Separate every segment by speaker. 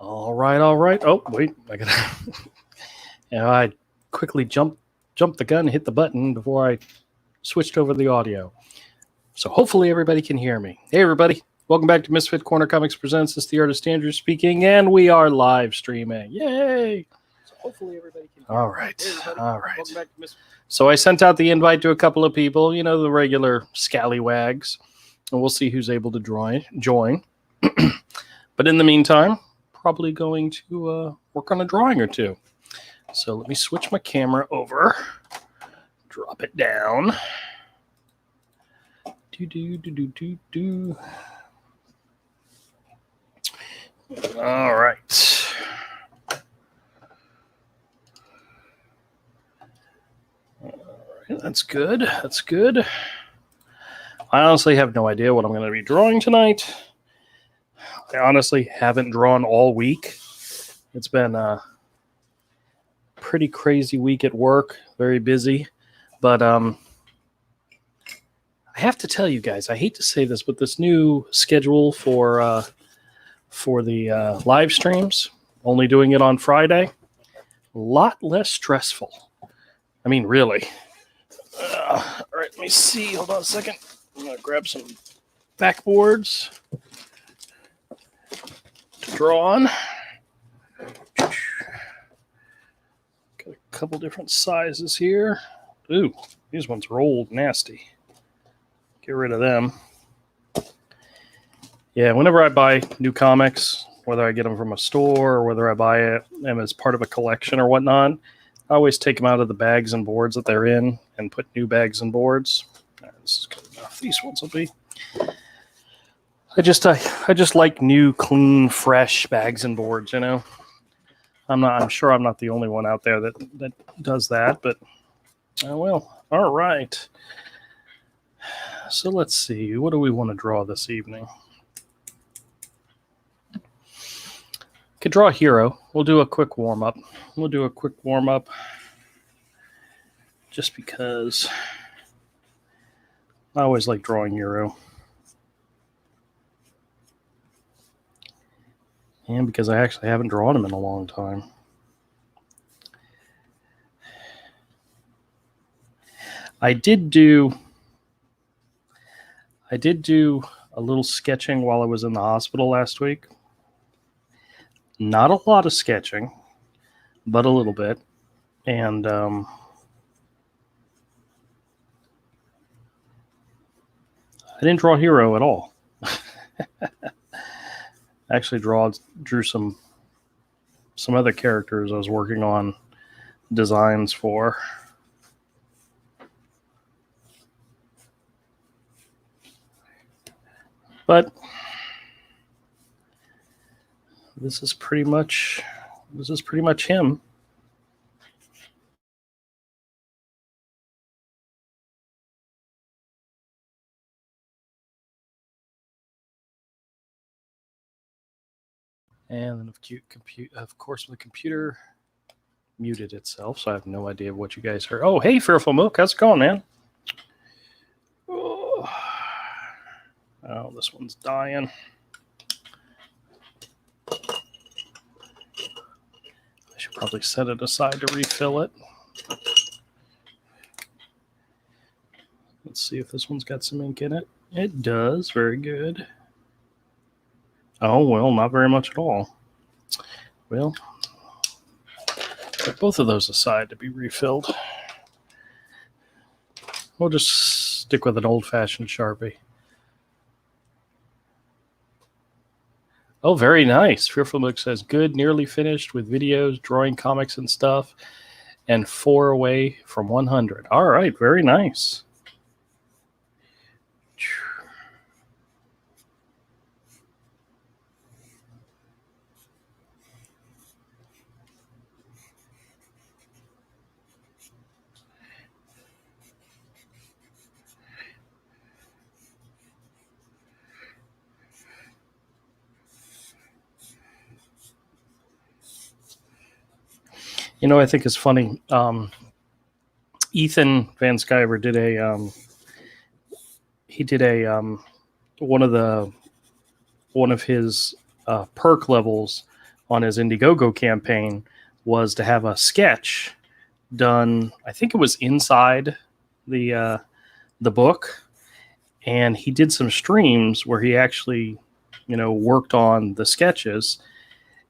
Speaker 1: All right. Oh, wait. I gotta. I quickly jumped the gun, hit the button before I switched over the audio. So hopefully everybody can hear me. Hey, everybody. Welcome back to Misfit Corner Comics Presents. This is the artist Andrew speaking, and we are live streaming. Yay! So hopefully everybody can hear me. All right. Hey, all right. Welcome back to Misfit. So I sent out the invite to a couple of people, the regular scallywags, and we'll see who's able to join. But in the meantime, probably going to work on a drawing or two. So let me switch my camera over, drop it down. Do. All right. That's good. That's good. I honestly have no idea what I'm going to be drawing tonight. I honestly haven't drawn all week. It's been a pretty crazy week at work, very busy. But I have to tell you guys, I hate to say this, but this new schedule for the live streams, only doing it on Friday, a lot less stressful. I mean, really. All right, let me see. Hold on a second. I'm going to grab some backboards to draw on. Got a couple different sizes here. Ooh, these ones are old, nasty. Get rid of them. Yeah, whenever I buy new comics, whether I get them from a store or whether I buy them as part of a collection or whatnot, I always take them out of the bags and boards that they're in and put new bags and boards. This is good enough. These ones will be. I just like new, clean, fresh bags and boards. I'm sure I'm not the only one out there that does that, but well, all right. So let's see. What do we want to draw this evening? Could draw a hero. We'll do a quick warm-up. Just because I always like drawing hero. And because I actually haven't drawn him in a long time. I did do a little sketching while I was in the hospital last week. Not a lot of sketching, but a little bit. And I didn't draw hero at all. I actually drew some other characters I was working on designs for. But this is pretty much him. And then of course the computer muted itself, so I have no idea what you guys heard. Oh, hey, Fearful Milk, how's it going, man? Oh, this one's dying. I should probably set it aside to refill it. Let's see if this one's got some ink in it. It does. Very good. Oh, well, not very much at all. Well, put both of those aside to be refilled. We'll just stick with an old-fashioned Sharpie. Oh, very nice. Fearful Book says, good, nearly finished with videos, drawing comics and stuff, and 4 away from 100. All right, very nice. I think it's funny. Ethan Van Sciver did one of his perk levels on his Indiegogo campaign was to have a sketch done. I think it was inside the book, and he did some streams where he actually, worked on the sketches.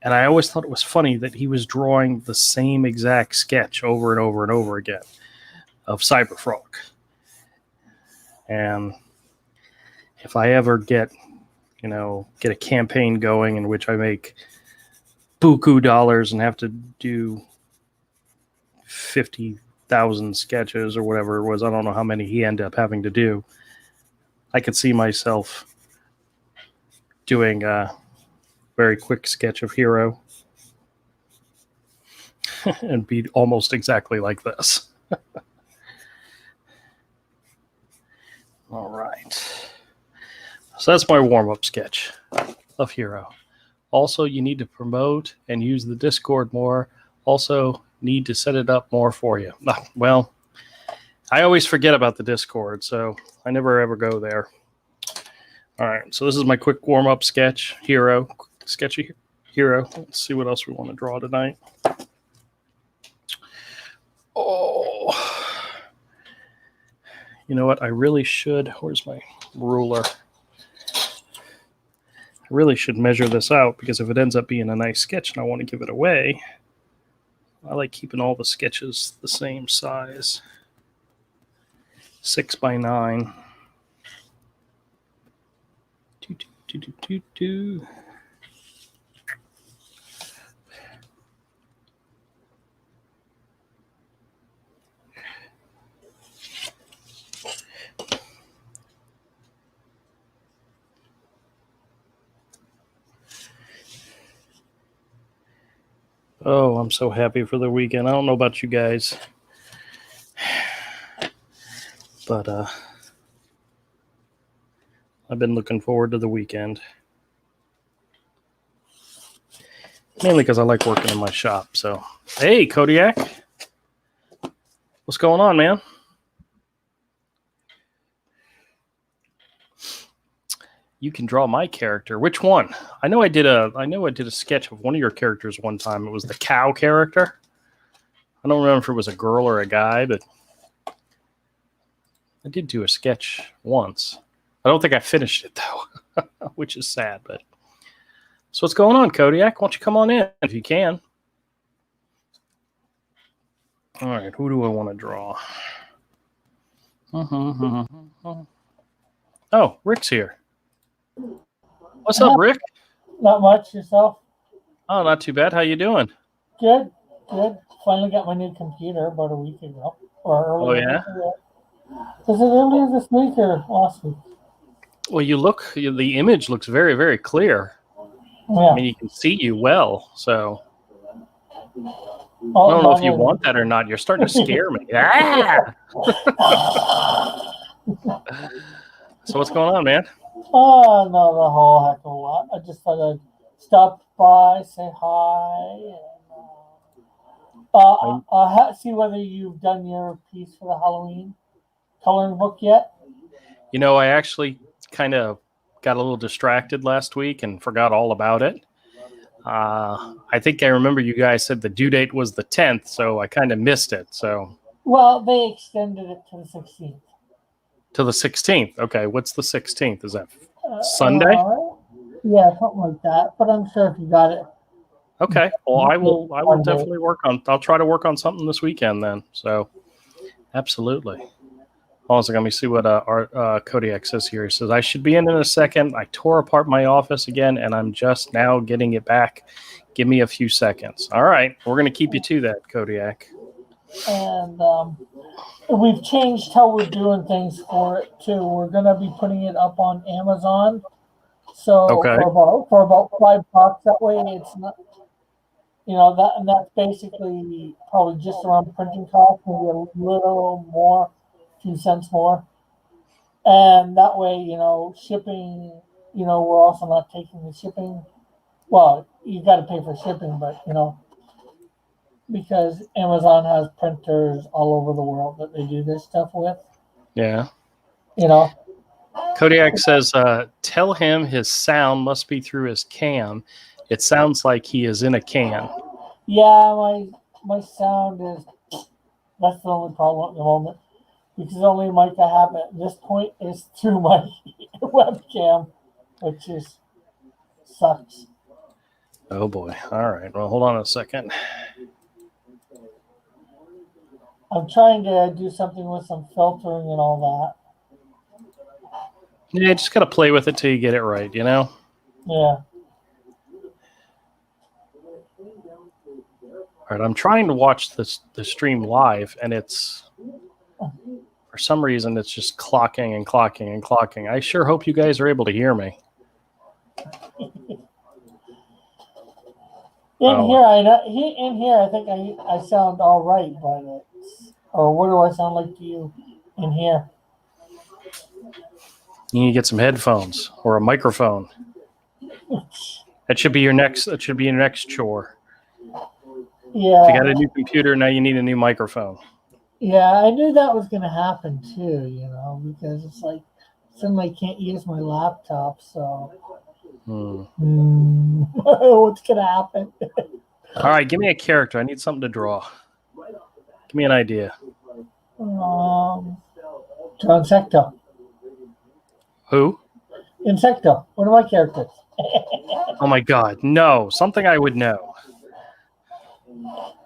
Speaker 1: And I always thought it was funny that he was drawing the same exact sketch over and over and over again of Cyberfrog. And if I ever get a campaign going in which I make buku dollars and have to do 50,000 sketches or whatever it was, I don't know how many he ended up having to do, I could see myself doing a very quick sketch of Hero and be almost exactly like this. All right. So that's my warm-up sketch of Hero. Also, you need to promote and use the Discord more. Also, need to set it up more for you. Well, I always forget about the Discord, so I never ever go there. All right, so this is my quick warm-up sketch, Hero. Sketchy Hero. Let's see what else we want to draw tonight. Oh, you know what? I really should. Where's my ruler? I really should measure this out, because if it ends up being a nice sketch and I want to give it away, I like keeping all the sketches the same size. 6 by 9. Do. Oh, I'm so happy for the weekend. I don't know about you guys, but I've been looking forward to the weekend. Mainly because I like working in my shop. So, hey, Kodiak. What's going on, man? You can draw my character. Which one? I know I did a sketch of one of your characters one time. It was the cow character. I don't remember if it was a girl or a guy, but I did do a sketch once. I don't think I finished it though, which is sad. But so what's going on, Kodiak? Why don't you come on in if you can? All right, who do I want to draw? Oh, Rick's here. What's up, Rick?
Speaker 2: Not much. Yourself?
Speaker 1: Oh, not too bad. How you doing?
Speaker 2: Good. Finally got my new computer about a week ago.
Speaker 1: Oh, yeah?
Speaker 2: Was it earlier this week or last week?
Speaker 1: Well, the image looks very, very clear.
Speaker 2: Yeah.
Speaker 1: I mean, you can see you well, so I don't know if you want that or not. You're starting to scare me. So what's going on, man?
Speaker 2: Oh, not a whole heck of a lot. I just thought I'd stop by, say hi, and see whether you've done your piece for the Halloween coloring book yet.
Speaker 1: I actually kind of got a little distracted last week and forgot all about it. I think I remember you guys said the due date was the 10th, so I kind of missed it. So,
Speaker 2: well, they extended it to the 16th.
Speaker 1: To the 16th. Okay, what's the 16th? Is that Sunday?
Speaker 2: Yeah, something like that. But I'm sure if you got it.
Speaker 1: Okay. Well, I will definitely I'll try to work on something this weekend then. So, absolutely. Also, let me see what our Kodiak says here. He says, I should be in a second. I tore apart my office again, and I'm just now getting it back. Give me a few seconds. All right. We're going to keep you to that, Kodiak.
Speaker 2: And we've changed how we're doing things for it, too. We're going to be putting it up on Amazon. So for about $5, that way it's not, and that's basically probably just around printing cost, maybe a little more, few cents more. And that way, shipping, we're also not taking the shipping. Well, you got to pay for shipping, but, because Amazon has printers all over the world that they do this stuff with.
Speaker 1: Yeah. Kodiak says, tell him his sound must be through his cam It sounds like he is in a can.
Speaker 2: Yeah, my sound is. That's the only problem at the moment. Because the only mic I have at this point is through my webcam, which is sucks.
Speaker 1: Oh boy. All right. Well, hold on a second.
Speaker 2: I'm trying to do something with some filtering and all
Speaker 1: Yeah, just gotta play with it till you get it right, you know?
Speaker 2: that.
Speaker 1: All right, I'm trying to watch the stream live, and it's, for some reason, it's just clocking and clocking and clocking. I sure hope you guys are able to hear me.
Speaker 2: In here, I think I sound all right, but or what do I sound like to you in here?
Speaker 1: You need to get some headphones or a microphone. That should be your next. That should be your next chore.
Speaker 2: Yeah.
Speaker 1: If you got a new computer, now you need a new microphone.
Speaker 2: Yeah, I knew that was going to happen too. Because it's like suddenly I can't use my laptop, so. What's going to happen?
Speaker 1: All right, give me a character. I need something to draw. Give me an idea.
Speaker 2: Draw Insecto.
Speaker 1: Who?
Speaker 2: Insecto. One of my characters.
Speaker 1: Oh my God, no! Something I would know.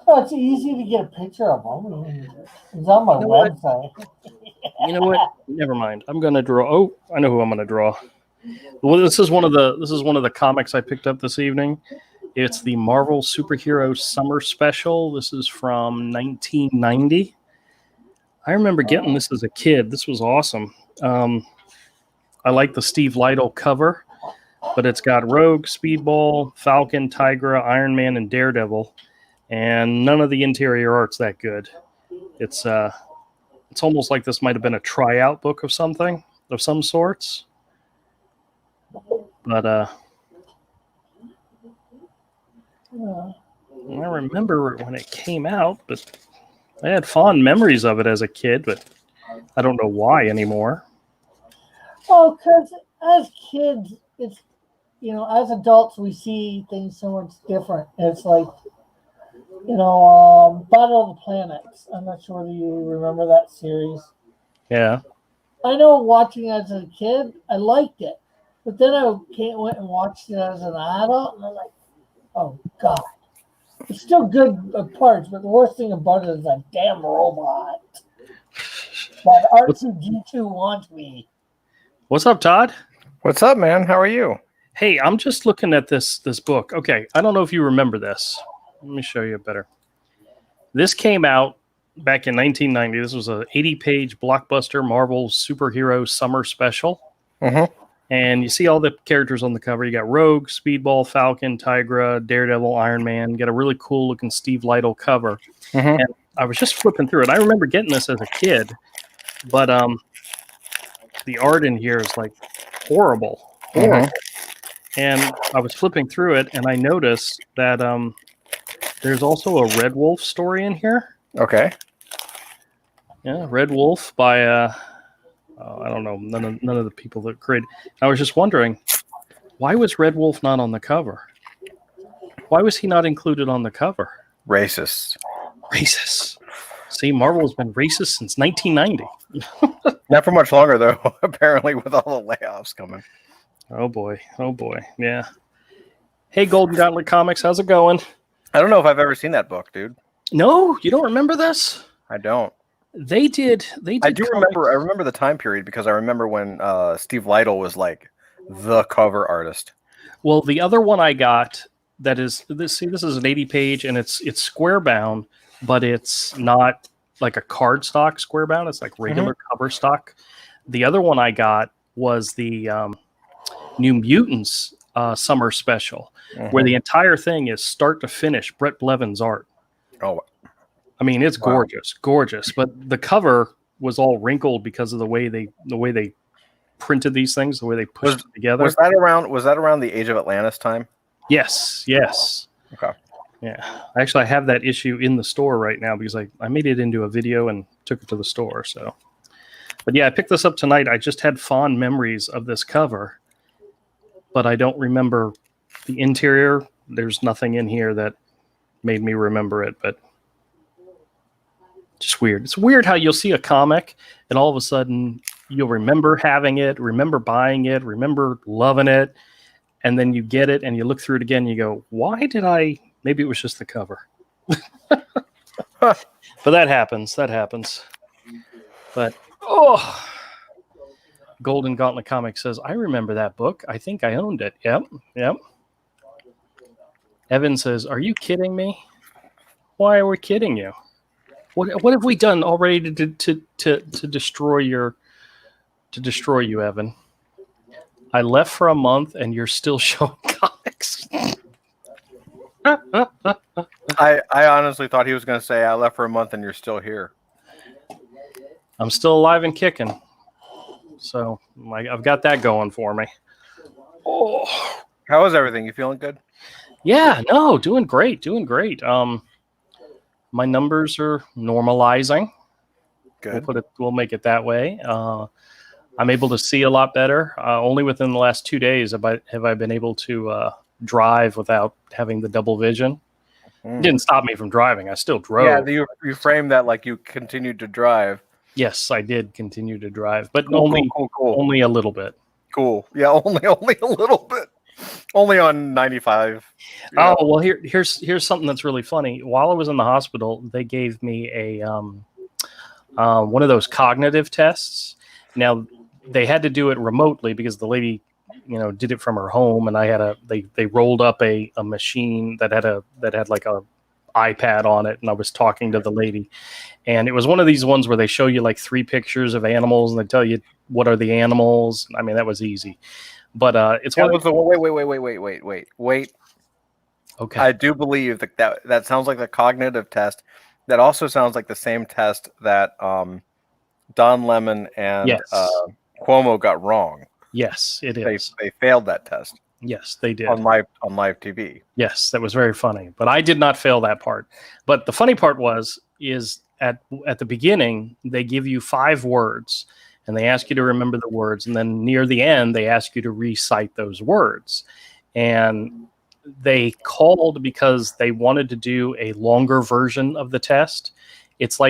Speaker 2: Oh, it's easy to get a picture of them. It's on my website.
Speaker 1: You know what? Never mind. I'm gonna draw. Oh, I know who I'm gonna draw. Well, this is one of the comics I picked up this evening. It's the Marvel Superhero Summer Special. This is from 1990. I remember getting this as a kid. This was awesome. I like the Steve Lytle cover, but it's got Rogue, Speedball, Falcon, Tigra, Iron Man, and Daredevil, and none of the interior art's that good. It's almost like this might have been a tryout book of something, of some sorts. But I remember when it came out, but I had fond memories of it as a kid, but I don't know why anymore.
Speaker 2: Oh, because as kids, it's, as adults, we see things so much different. It's like, Battle of the Planets. I'm not sure whether you remember that series.
Speaker 1: Yeah.
Speaker 2: I know watching as a kid, I liked it. But then I went and watched it as an adult, and I'm like, oh, God. It's still good parts, but the worst thing about it is that damn robot. That R2-D2 wants me.
Speaker 1: What's up, Todd?
Speaker 3: What's up, man? How are you?
Speaker 1: Hey, I'm just looking at this book. Okay, I don't know if you remember this. Let me show you better. This came out back in 1990. This was an 80-page blockbuster Marvel Superhero Summer Special.
Speaker 3: Mm-hmm.
Speaker 1: And you see all the characters on the cover. You got Rogue, Speedball, Falcon, Tigra, Daredevil, Iron Man. You got a really cool-looking Steve Lytle cover.
Speaker 3: Mm-hmm.
Speaker 1: And I was just flipping through it. I remember getting this as a kid, but the art in here is like horrible.
Speaker 3: Mm-hmm.
Speaker 1: And I was flipping through it, and I noticed that there's also a Red Wolf story in here.
Speaker 3: Okay.
Speaker 1: Yeah, Red Wolf by I don't know, none of the people that created. I was just wondering, why was Red Wolf not on the cover? Why was he not included on the cover?
Speaker 3: Racist.
Speaker 1: Racist. See, Marvel has been racist since 1990.
Speaker 3: Not for much longer, though, apparently, with all the layoffs coming.
Speaker 1: Oh, boy. Oh, boy. Yeah. Hey, Golden Gauntlet Comics, how's it going?
Speaker 3: I don't know if I've ever seen that book, dude.
Speaker 1: No? You don't remember this?
Speaker 3: I don't.
Speaker 1: They did. I do
Speaker 3: remember. I remember the time period because I remember when Steve Lytle was like the cover artist.
Speaker 1: Well, the other one I got that is this. See, this is an 80-page, and it's square bound, but it's not like a cardstock square bound. It's like regular cover stock. The other one I got was the New Mutants Summer Special, where the entire thing is start to finish Brett Blevins art.
Speaker 3: Oh.
Speaker 1: I mean, it's gorgeous, gorgeous. But the cover was all wrinkled because of the way they printed these things, the way they pushed it together.
Speaker 3: Was that around the Age of Atlantis time?
Speaker 1: Yes.
Speaker 3: Okay.
Speaker 1: Yeah. Actually, I have that issue in the store right now because I made it into a video and took it to the store. So, but yeah, I picked this up tonight. I just had fond memories of this cover, but I don't remember the interior, there's nothing in here that made me remember it, but just weird. It's weird how you'll see a comic and all of a sudden you'll remember having it, remember buying it, remember loving it, and then you get it and you look through it again and you go, why did I? Maybe it was just the cover. But that happens. But Golden Gauntlet Comics says, I remember that book. I think I owned it. Yep. Evan says, are you kidding me? Why are we kidding you? What have we done already to destroy you, Evan? I left for a month and you're still showing comics.
Speaker 3: I honestly thought he was going to say, I left for a month and you're still here.
Speaker 1: I'm still alive and kicking. So I've got that going for me. Oh,
Speaker 3: how is everything? You feeling good?
Speaker 1: Yeah, no, doing great. My numbers are normalizing.
Speaker 3: Good.
Speaker 1: We'll make it that way. I'm able to see a lot better. Only within the last 2 days have I been able to drive without having the double vision. It didn't stop me from driving. I still drove.
Speaker 3: Yeah, you framed that like you continued to drive.
Speaker 1: Yes, I did continue to drive, but
Speaker 3: cool.
Speaker 1: only a little bit.
Speaker 3: Cool. Yeah, only a little bit. Only on 95.
Speaker 1: Oh, well, here's something that's really funny. While I was in the hospital, they gave me a one of those cognitive tests. Now, they had to do it remotely because the lady, did it from her home, and they rolled up a machine that had like a iPad on it, and I was talking to the lady, and it was one of these ones where they show you like 3 pictures of animals and they tell you what are the animals. I mean, that was easy. But it's
Speaker 3: wait. Okay. I do believe that sounds like the cognitive test. That also sounds like the same test that Don Lemon and Cuomo got wrong.
Speaker 1: Yes, it is.
Speaker 3: They failed that test.
Speaker 1: Yes, they did
Speaker 3: on live TV.
Speaker 1: Yes, that was very funny. But I did not fail that part. But the funny part is at the beginning they give you 5 words. And they ask you to remember the words. And then near the end, they ask you to recite those words. And they called because they wanted to do a longer version of the test. It's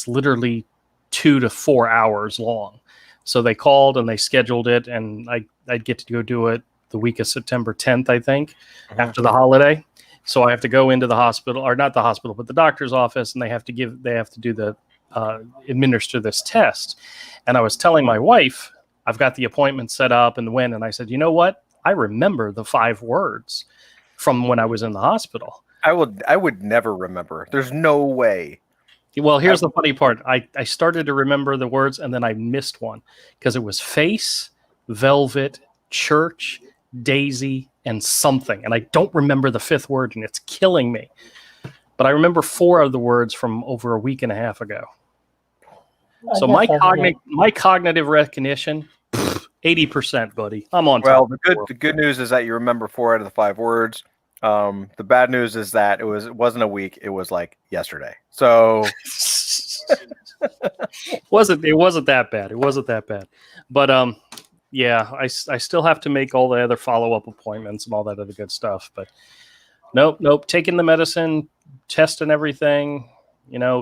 Speaker 1: literally 2 to 4 hours long. So they called and they scheduled it. And I'd get to go do it the week of September 10th, I think, after the holiday. So I have to go into the hospital, or not the hospital, but the doctor's office. And they have to do the administer this test. And I was telling my wife, I've got the appointment set up and when, and I said, you know what? I remember the 5 words from when I was in the hospital.
Speaker 3: I would never remember. There's no way.
Speaker 1: Well, here's the funny part. I started to remember the words and then I missed one because it was face, velvet, church, daisy, and something. And I don't remember the 5th word and it's killing me. But I remember 4 of the words from over a week and a half ago. So my cognitive recognition, 80%, buddy. I'm on top.
Speaker 3: Well, the good news is that you remember 4 out of the 5 words. The bad news is that it wasn't a week. It was like yesterday. So
Speaker 1: it wasn't that bad. It wasn't that bad. But yeah, I still have to make all the other follow-up appointments and all that other good stuff. But nope. Taking the medicine, testing everything,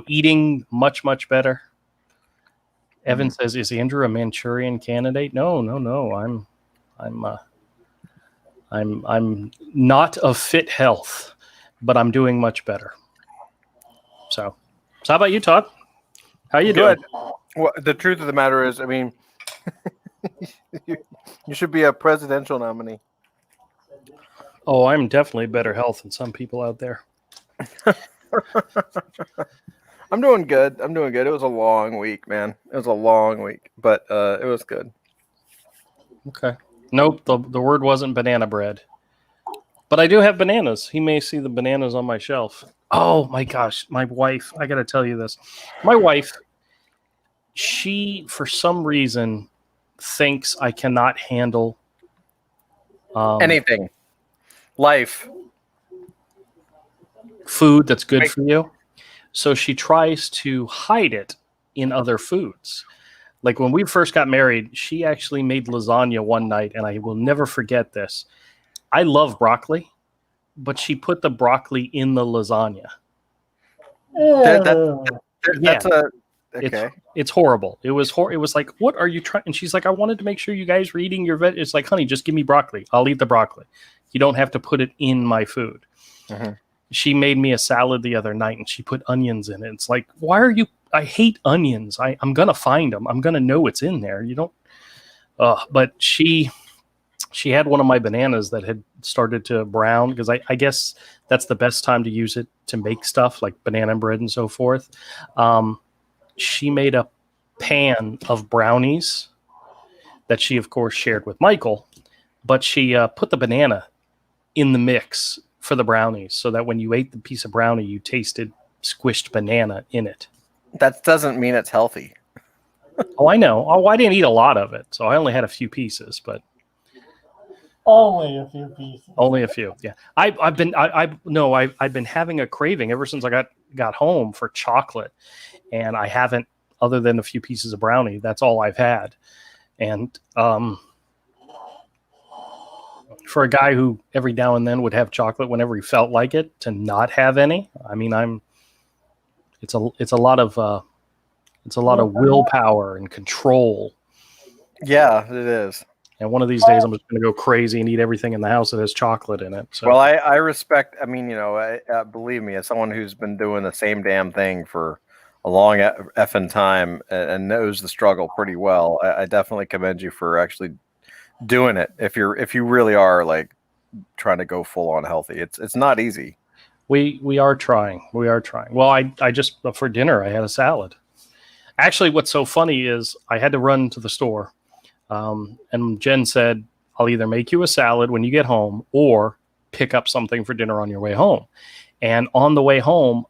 Speaker 1: eating much, much better. Evan says, "Is Andrew a Manchurian candidate?" No. I'm not of fit health, but I'm doing much better. So how about you, Todd? How you doing?
Speaker 3: Well, the truth of the matter is, I mean, you should be a presidential nominee.
Speaker 1: Oh, I'm definitely better health than some people out there.
Speaker 3: I'm doing good. It was a long week, man. It was a long week, but it was good.
Speaker 1: Okay. Nope, the word wasn't banana bread. But I do have bananas. He may see the bananas on my shelf. Oh, my gosh. My wife, I got to tell you this. My wife, she, for some reason, thinks I cannot handle
Speaker 3: anything. Life.
Speaker 1: Food that's good for you. So she tries to hide it in other foods. Like when we first got married, she actually made lasagna one night, and I will never forget this. I love broccoli, but she put the broccoli in the lasagna.
Speaker 3: That's okay.
Speaker 1: It's horrible. It was it was like, what are you trying? And she's like, I wanted to make sure you guys were eating your veg. It's like, honey, just give me broccoli. I'll eat the broccoli. You don't have to put it in my food. Mm-hmm. She made me a salad the other night and she put onions in it. It's like, why are you? I hate onions. I'm gonna find them. I'm gonna know what's in there. You don't. But she had one of my bananas that had started to brown, because I guess that's the best time to use it to make stuff like banana bread and so forth. She made a pan of brownies that she, of course, shared with Michael, but she put the banana in the mix for the brownies so that when you ate the piece of brownie, you tasted squished banana in it.
Speaker 3: That doesn't mean it's healthy.
Speaker 1: Oh, I know. Oh, I didn't eat a lot of it, so I only had a few pieces, but
Speaker 2: only a few pieces.
Speaker 1: Only a few, yeah. I've been having a craving ever since I got home for chocolate, and I haven't, other than a few pieces of brownie. That's all I've had, and for a guy who every now and then would have chocolate whenever he felt like it, to not have any, I mean, it's a lot of willpower and control.
Speaker 3: Yeah, it is.
Speaker 1: And one of these days, I'm just going to go crazy and eat everything in the house that has chocolate in it. So.
Speaker 3: Well, I respect. I mean, believe me, as someone who's been doing the same damn thing for a long effing time and knows the struggle pretty well, I definitely commend you for actually doing it. If you really are like trying to go full on healthy, it's not easy.
Speaker 1: We are trying. Well, I just, for dinner, I had a salad. Actually, what's so funny is I had to run to the store. And Jen said, I'll either make you a salad when you get home or pick up something for dinner on your way home. And on the way home,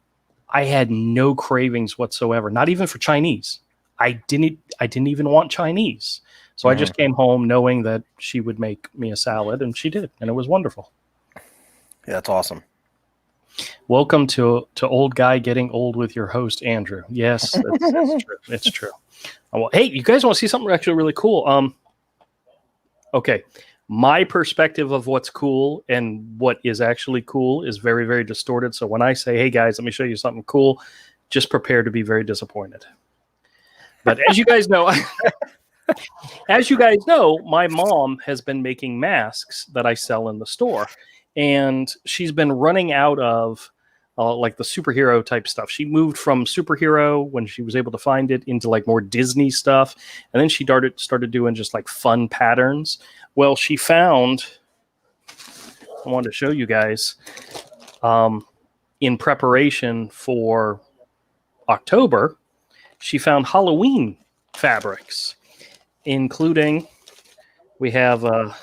Speaker 1: I had no cravings whatsoever, not even for Chinese. I didn't even want Chinese. So I just came home knowing that she would make me a salad, and she did. And it was wonderful.
Speaker 3: Yeah, that's awesome.
Speaker 1: Welcome to Old Guy Getting Old with your host, Andrew. Yes, that's true. It's true. Well, hey, you guys want to see something actually really cool? Okay, my perspective of what's cool and what is actually cool is very, very distorted. So when I say, hey guys, let me show you something cool, just prepare to be very disappointed. But as you guys know, my mom has been making masks that I sell in the store, and she's been running out of like the superhero type stuff. She moved from superhero when she was able to find it into like more Disney stuff. And then she started doing just like fun patterns. Well, she found, I wanted to show you guys, in preparation for October, she found Halloween fabrics, including, we have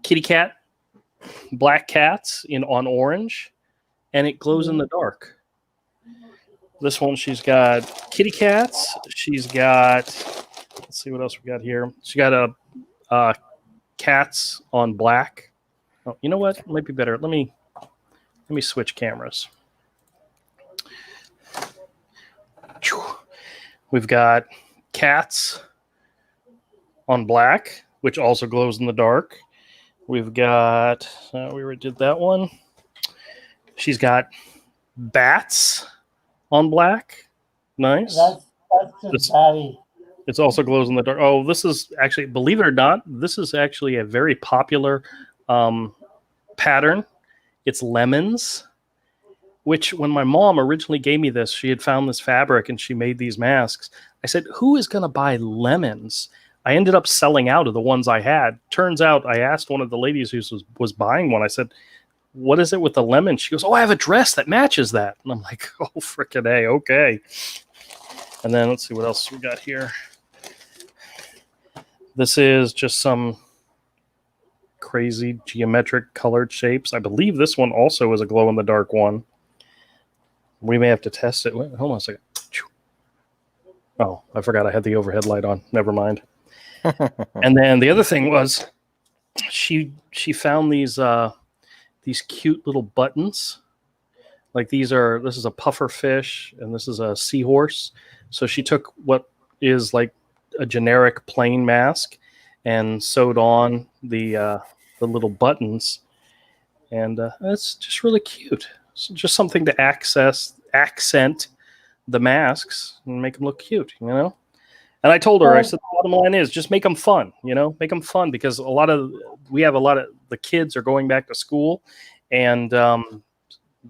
Speaker 1: kitty cat, black cats on orange, and it glows in the dark. This one, she's got kitty cats. She's got, let's see what else we got here. She got a cats on black. Oh, you know what? It might be better. Let me switch cameras. We've got cats on black, which also glows in the dark. We've got, we already did that one. She's got bats on black. Nice.
Speaker 2: That's just batty.
Speaker 1: It also glows in the dark. Oh, this is actually, believe it or not, this is actually a very popular pattern. It's lemons, which when my mom originally gave me this, she had found this fabric and she made these masks. I said, who is going to buy lemons? I ended up selling out of the ones I had. Turns out I asked one of the ladies who was buying one. I said, what is it with the lemon? She goes, oh, I have a dress that matches that. And I'm like, oh, frickin' A, okay. And then let's see what else we got here. This is just some crazy geometric colored shapes. I believe this one also is a glow-in-the-dark one. We may have to test it. Wait, hold on a second. Oh, I forgot I had the overhead light on. Never mind. And then the other thing was she found these cute little buttons. Like this is a puffer fish and this is a seahorse. So she took what is like a generic plain mask and sewed on the the little buttons, and it's just really cute. It's just something to accent the masks and make them look cute, you know. And I told her, I said, the bottom line is just make them fun, you know, make them fun, because we have a lot of the kids are going back to school, and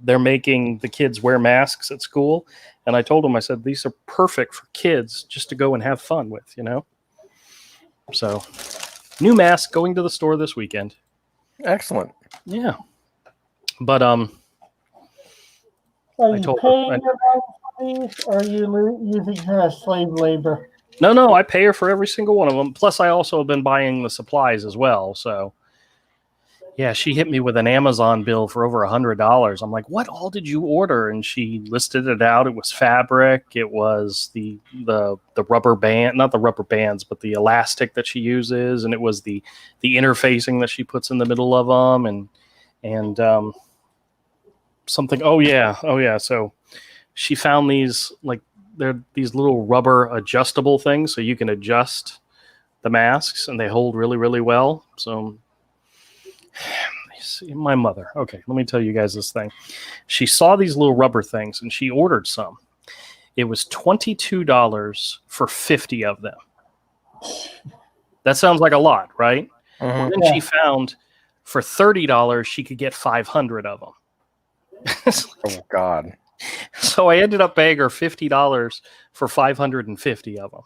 Speaker 1: they're making the kids wear masks at school. And I told them, I said, these are perfect for kids just to go and have fun with, you know. So new mask going to the store this weekend.
Speaker 3: Excellent.
Speaker 1: Yeah. But
Speaker 2: are you paying your mom for these, or are you using her as slave labor?
Speaker 1: No, I pay her for every single one of them. Plus, I also have been buying the supplies as well. So, yeah, she hit me with an Amazon bill for over $100. I'm like, what all did you order? And she listed it out. It was fabric. It was the rubber band, not the rubber bands, but the elastic that she uses, and it was the interfacing that she puts in the middle of them, and something. Oh yeah. So she found these, like, they're these little rubber adjustable things, so you can adjust the masks, and they hold really, really well. So see, my mother. Okay, let me tell you guys this thing. She saw these little rubber things, and she ordered some. It was $22 for 50 of them. That sounds like a lot, right?
Speaker 3: Mm-hmm.
Speaker 1: Well, then she found for $30 she could get 500 of them.
Speaker 3: Oh God.
Speaker 1: So I ended up paying her $50 for 550 of them.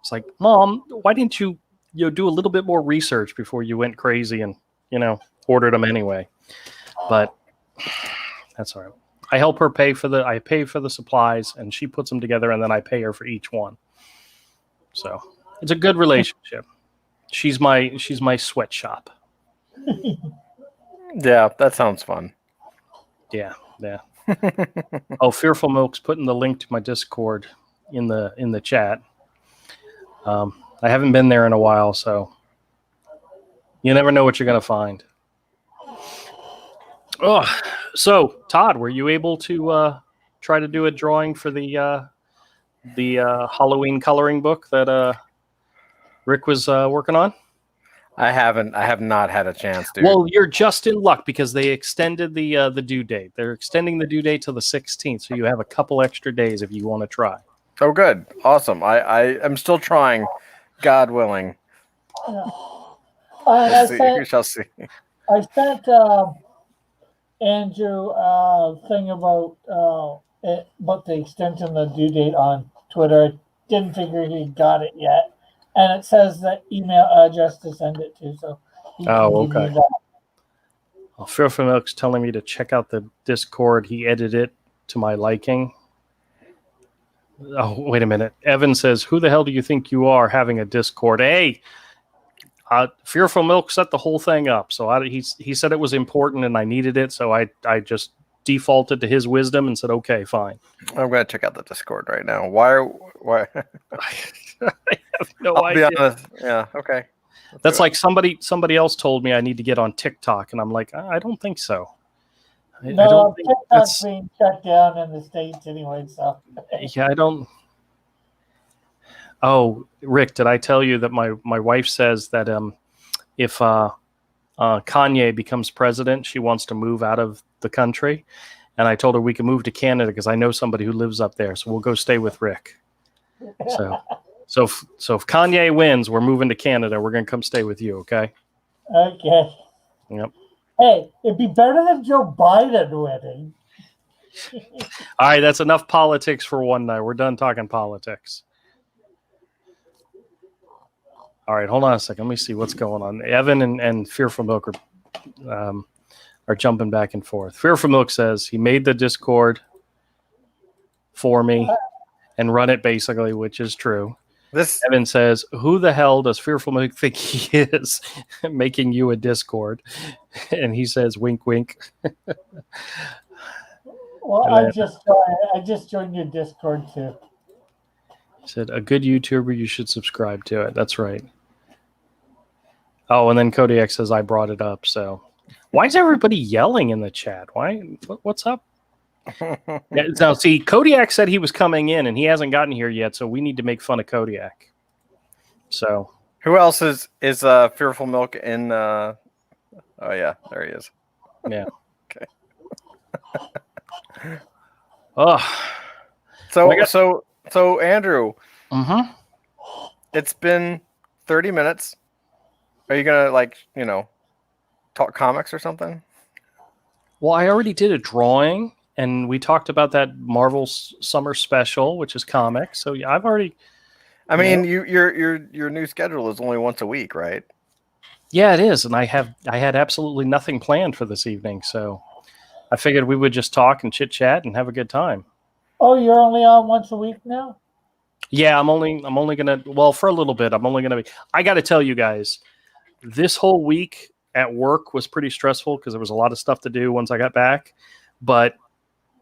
Speaker 1: It's like, Mom, why didn't you do a little bit more research before you went crazy and, ordered them anyway? But that's all right. I help her pay for the supplies, and she puts them together, and then I pay her for each one. So it's a good relationship. She's my sweatshop.
Speaker 3: Yeah, that sounds fun.
Speaker 1: Yeah. Oh, Fearful Milk's putting the link to my Discord in the chat. I haven't been there in a while, so you never know what you're going to find. Oh, so Todd, were you able to try to do a drawing for the Halloween coloring book that Rick was working on?
Speaker 3: I have not had a chance to.
Speaker 1: Well, you're just in luck because they extended the due date. They're extending the due date to the 16th, so you have a couple extra days if you want to try.
Speaker 3: Oh, good. Awesome. I am still trying, God willing. We shall see.
Speaker 2: I sent Andrew a thing about the extension of the due date on Twitter. I didn't figure he got it yet. And it says the email address to send it to. So
Speaker 1: okay. Well, Fearful Milk's telling me to check out the Discord. He edited it to my liking. Oh, wait a minute. Evan says, who the hell do you think you are having a Discord? Hey, Fearful Milk set the whole thing up. So he said it was important and I needed it. So I just defaulted to his wisdom and said, okay, fine.
Speaker 3: I'm going to check out the Discord right now. Why?
Speaker 1: I have no idea.
Speaker 3: Be honest. Yeah, okay.
Speaker 1: That's like somebody else told me I need to get on TikTok, and I'm like, I don't think so. I don't think
Speaker 2: TikTok's being shut down in the States anyway, so.
Speaker 1: Yeah, I don't. Oh, Rick, did I tell you that my wife says that if Kanye becomes president, she wants to move out of the country? And I told her we can move to Canada because I know somebody who lives up there, so we'll go stay with Rick. So if Kanye wins, we're moving to Canada. We're going to come stay with you, okay?
Speaker 2: Okay.
Speaker 1: Yep.
Speaker 2: Hey, it'd be better than Joe Biden winning.
Speaker 1: All right, that's enough politics for one night. We're done talking politics. All right, hold on a second. Let me see what's going on. Evan and Fearful Milk are jumping back and forth. Fearful Milk says he made the Discord for me and run it basically, which is true. Evan says, who the hell does Fearful Milk think he is making you a Discord? And he says, wink, wink.
Speaker 2: Well, I just joined your Discord too.
Speaker 1: He said, a good YouTuber, you should subscribe to it. That's right. Oh, and then Kodiak says, I brought it up. So why is everybody yelling in the chat? What's up? Now, see, Kodiak said he was coming in, and he hasn't gotten here yet, so we need to make fun of Kodiak. So,
Speaker 3: who else is Fearful Milk in Oh yeah, there he is.
Speaker 1: Yeah.
Speaker 3: Okay.
Speaker 1: Oh.
Speaker 3: So Andrew,
Speaker 1: Mm-hmm.
Speaker 3: it's been 30 minutes. Are you gonna talk comics or something?
Speaker 1: Well, I already did a drawing, and we talked about that Marvel Summer Special, which is comics. So yeah, I've already.
Speaker 3: I mean, your new schedule is only once a week, right?
Speaker 1: Yeah, it is, and I had absolutely nothing planned for this evening, so I figured we would just talk and chit chat and have a good time.
Speaker 2: Oh, you're only on once a week now?
Speaker 1: Yeah, I'm only gonna, well, for a little bit. I'm only gonna be. I got to tell you guys, this whole week at work was pretty stressful because there was a lot of stuff to do once I got back, but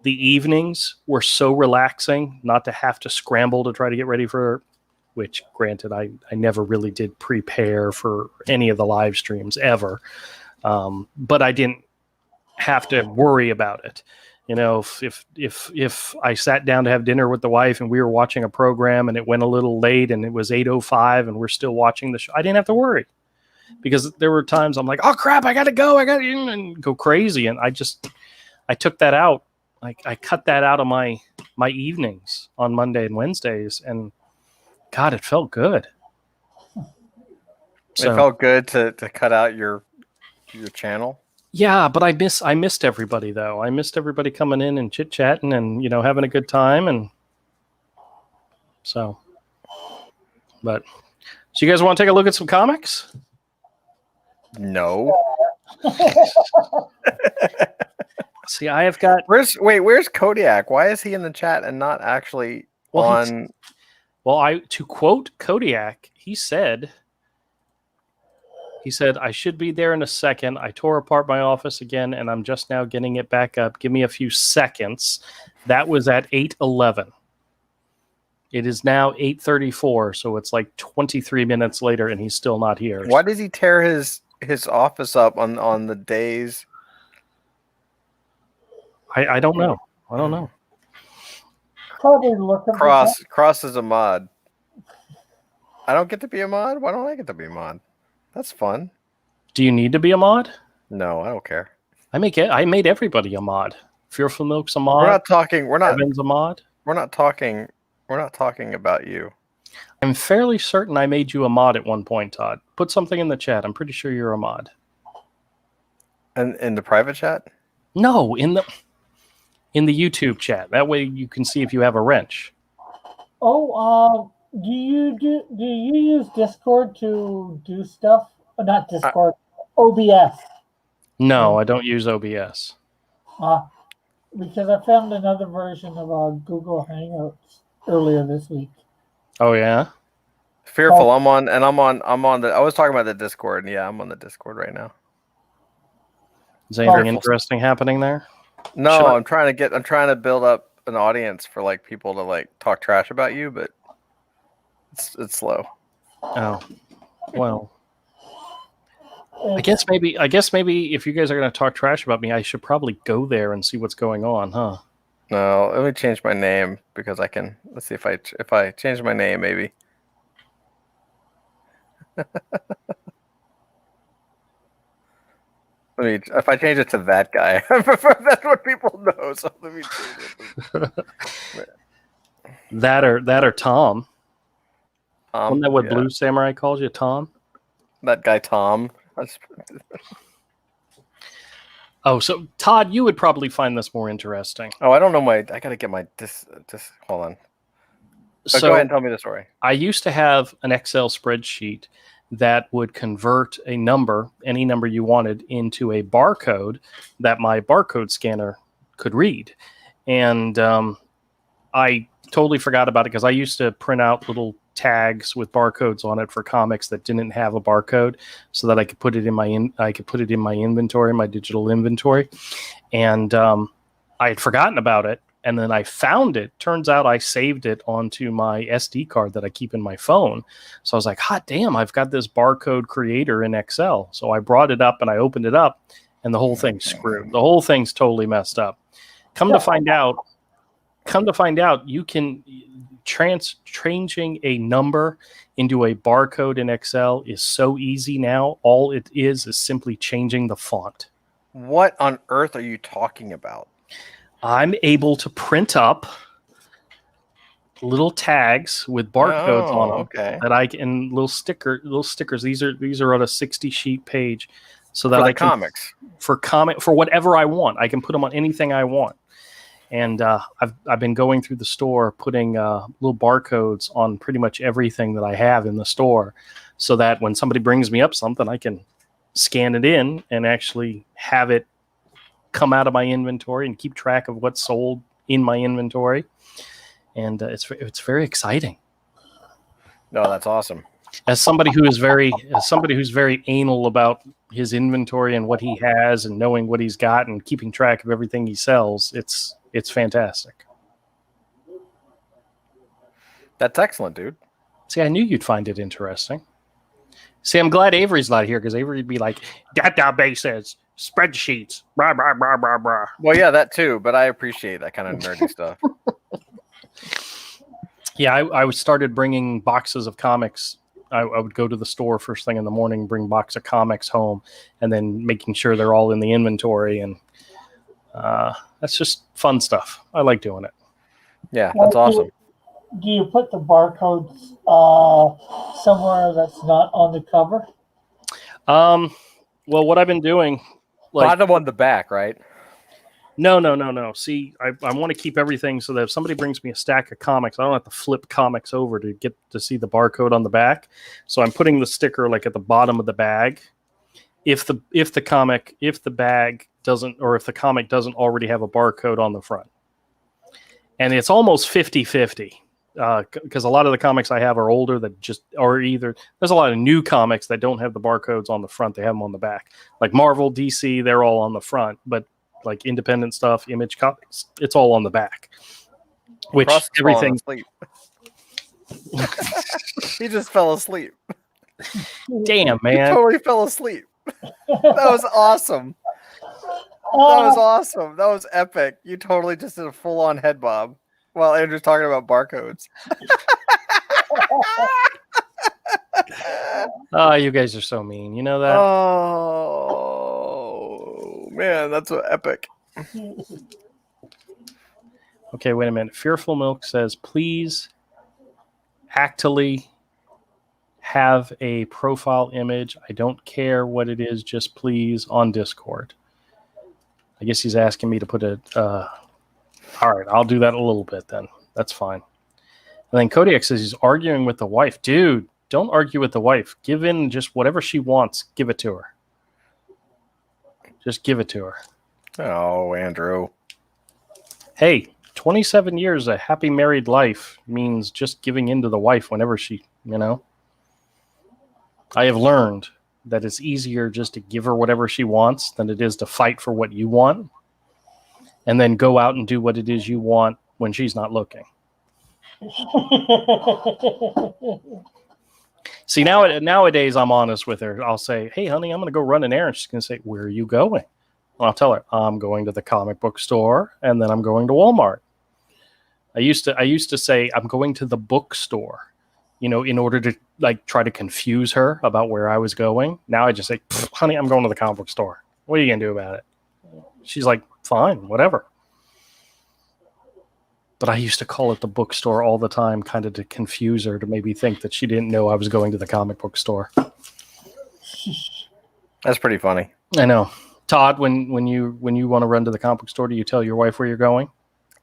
Speaker 1: the evenings were so relaxing not to have to scramble to try to get ready for. Which, granted, I never really did prepare for any of the live streams ever, but I didn't have to worry about it. You know, if I sat down to have dinner with the wife and we were watching a program and it went a little late and it was 8:05 and we're still watching the show, I didn't have to worry, because there were times I'm like, oh crap, I gotta go, and go crazy, and I took that out. I cut that out of my evenings on Monday and Wednesdays, and God, it felt good.
Speaker 3: It felt good to cut out your channel.
Speaker 1: Yeah, but I missed everybody though. I missed everybody coming in and chit chatting and having a good time, and so. But so you guys want to take a look at some comics?
Speaker 3: No.
Speaker 1: See, I have got.
Speaker 3: Where's Kodiak? Why is he in the chat and not actually on?
Speaker 1: Well, to quote Kodiak, he said, I should be there in a second. I tore apart my office again, and I'm just now getting it back up. Give me a few seconds. That was at 8:11. It is now 8:34, so it's like 23 minutes later, and he's still not here.
Speaker 3: Why does he tear his office up on the days?
Speaker 1: I don't know. I don't know.
Speaker 2: Probably looking.
Speaker 3: Cross is a mod. I don't get to be a mod? Why don't I get to be a mod? That's fun.
Speaker 1: Do you need to be a mod?
Speaker 3: No, I don't care.
Speaker 1: I made everybody a mod. Fearful Milk's a mod. Evan's a mod.
Speaker 3: We're not talking about you.
Speaker 1: I'm fairly certain I made you a mod at one point, Todd. Put something in the chat. I'm pretty sure you're a mod.
Speaker 3: And in the private chat?
Speaker 1: No, in the YouTube chat. That way you can see if you have a wrench.
Speaker 2: Oh, do you use Discord to do stuff? Not Discord, OBS.
Speaker 1: No, I don't use OBS.
Speaker 2: Because I found another version of Google Hangouts earlier this week.
Speaker 1: Oh yeah.
Speaker 3: Fearful. I'm on the. I was talking about the Discord. Yeah, I'm on the Discord right now.
Speaker 1: Is anything interesting happening there?
Speaker 3: No, I'm trying to build up an audience for like people to like talk trash about you, but it's slow.
Speaker 1: Oh, well. I guess maybe if you guys are going to talk trash about me, I should probably go there and see what's going on, huh?
Speaker 3: No, let me change my name because I can. Let's see if I change my name, maybe. If I change it to that guy, that's what people know. So let me change it.
Speaker 1: That or Tom. Isn't that what
Speaker 3: yeah.
Speaker 1: Blue Samurai calls you, Tom?
Speaker 3: That guy, Tom.
Speaker 1: Oh, so Todd, you would probably find this more interesting.
Speaker 3: Oh, I don't know I gotta get my hold on. So go ahead and tell me the story.
Speaker 1: I used to have an Excel spreadsheet that would convert a number, any number you wanted, into a barcode that my barcode scanner could read. And I totally forgot about it because I used to print out little tags with barcodes on it for comics that didn't have a barcode, so that I could put it in my inventory, my digital inventory. And I had forgotten about it, and then I found it. Turns out I saved it onto my SD card that I keep in my phone. So I was like, hot damn, I've got this barcode creator in Excel. So I brought it up and I opened it up, and the whole thing's screwed. The whole thing's totally messed up. Come to find out, you can. changing a number into a barcode in Excel is so easy now. All it is simply changing the font.
Speaker 3: What on earth are you talking about?
Speaker 1: I'm able to print up little tags with barcodes on them that I can little stickers. These are on a 60 sheet page, so that I can
Speaker 3: comics
Speaker 1: for whatever I want. I can put them on anything I want. And I've been going through the store putting little barcodes on pretty much everything that I have in the store, so that when somebody brings me up something, I can scan it in and actually have it come out of my inventory and keep track of what's sold in my inventory. And it's very exciting.
Speaker 3: No, that's awesome.
Speaker 1: As somebody who's very anal about his inventory and what he has and knowing what he's got and keeping track of everything he sells, it's fantastic.
Speaker 3: That's excellent, dude.
Speaker 1: See, I knew you'd find it interesting. See, I'm glad Avery's not here, because Avery'd be like, databases, spreadsheets, blah, blah, blah, blah, blah.
Speaker 3: Well, yeah, that too, but I appreciate that kind of nerdy stuff.
Speaker 1: Yeah, I started bringing boxes of comics. I would go to the store first thing in the morning, bring a box of comics home, and then making sure they're all in the inventory. And that's just fun stuff. I like doing it.
Speaker 3: Yeah, that's awesome.
Speaker 2: Do you put the barcodes somewhere that's not on the cover?
Speaker 1: Well, what I've been doing,
Speaker 3: bottom on the back, right?
Speaker 1: No. See, I want to keep everything so that if somebody brings me a stack of comics, I don't have to flip comics over to get to see the barcode on the back. So I'm putting the sticker like at the bottom of the bag. If the bag doesn't, or if the comic doesn't already have a barcode on the front. And it's almost 50-50. Because a lot of the comics I have are older that just are either, there's a lot of new comics that don't have the barcodes on the front, they have them on the back. Like Marvel, DC, they're all on the front, but like independent stuff, Image comics, it's all on the back. Which everything.
Speaker 3: He just fell asleep.
Speaker 1: Damn, man.
Speaker 3: He totally fell asleep. That was awesome. That was awesome. That was epic. You totally just did a full-on head bob while Andrew's talking about barcodes.
Speaker 1: Oh, you guys are so mean. You know that?
Speaker 3: Oh, man, that's so epic.
Speaker 1: Okay, wait a minute. Fearful Milk says, please actually have a profile image. I don't care what it is, just please on Discord. I guess he's asking me to put it. All right, I'll do that a little bit then. That's fine. And then Kodiak says he's arguing with the wife. Dude, don't argue with the wife. Give in just whatever she wants. Give it to her. Just give it to her.
Speaker 3: Oh, Andrew.
Speaker 1: Hey, 27 years of happy married life means just giving in to the wife whenever she, I have learned that it's easier just to give her whatever she wants than it is to fight for what you want and then go out and do what it is you want when she's not looking. See, nowadays I'm honest with her. I'll say, hey, honey, I'm going to go run an errand. She's going to say, where are you going? And I'll tell her, I'm going to the comic book store, and then I'm going to Walmart. I used to say, I'm going to the bookstore, in order to try to confuse her about where I was going. Now I just say, honey, I'm going to the comic book store. What are you going to do about it? She's like, fine, whatever. But I used to call it the bookstore all the time, kind of to confuse her, to maybe think that she didn't know I was going to the comic book store.
Speaker 3: That's pretty funny.
Speaker 1: I know. Todd, when you want to run to the comic book store, do you tell your wife where you're going?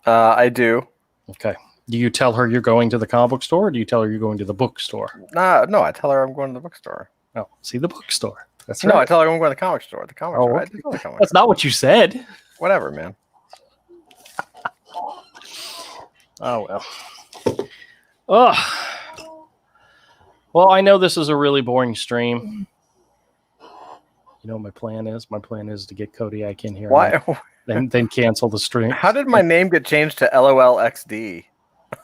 Speaker 3: I do.
Speaker 1: Okay. Do you tell her you're going to the comic book store, or do you tell her you're going to the bookstore?
Speaker 3: No, I tell her I'm going to the bookstore.
Speaker 1: Oh, see, the bookstore. That's right.
Speaker 3: No, I tell her I'm going to the comic store. The comic store.
Speaker 1: Okay. That's not what you said.
Speaker 3: Whatever, man.
Speaker 1: Oh, well. Oh. Well, I know this is a really boring stream. You know what my plan is? My plan is to get Kodiak in here.
Speaker 3: Why?
Speaker 1: Then cancel the stream.
Speaker 3: How did my name get changed to LOLXD?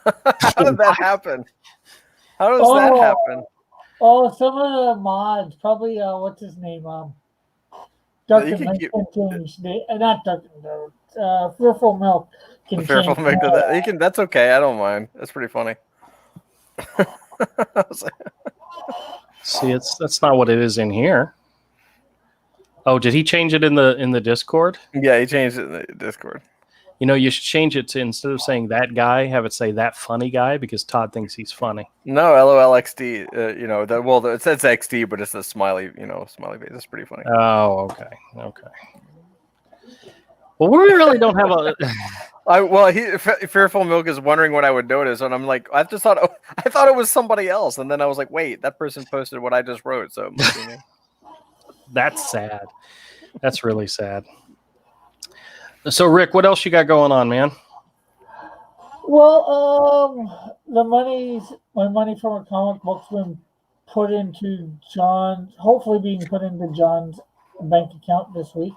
Speaker 3: How did that happen? How does that happen?
Speaker 2: Oh, some of the mods, probably, what's his name? Duncan changed it. Not Duncan, Fearful Milk can
Speaker 3: Fearful Milk. That's okay. I don't mind. That's pretty funny.
Speaker 1: See, that's not what it is in here. Oh, did he change it in the Discord?
Speaker 3: Yeah, he changed it in the Discord.
Speaker 1: You know, you should change it to, instead of saying that guy, have it say that funny guy, because Todd thinks he's funny.
Speaker 3: No, LOLXD. It says XD, but it's a smiley. Smiley face. It's pretty funny.
Speaker 1: Oh, okay. Well, we really don't have a.
Speaker 3: Fearful Milk is wondering what I would notice, and I'm like, I thought it was somebody else, and then I was like, wait, that person posted what I just wrote, so it must be me.
Speaker 1: That's sad. That's really sad. So, Rick, what else you got going on, man?
Speaker 2: Well, my money from a comic book's been put into hopefully being put into John's bank account this week.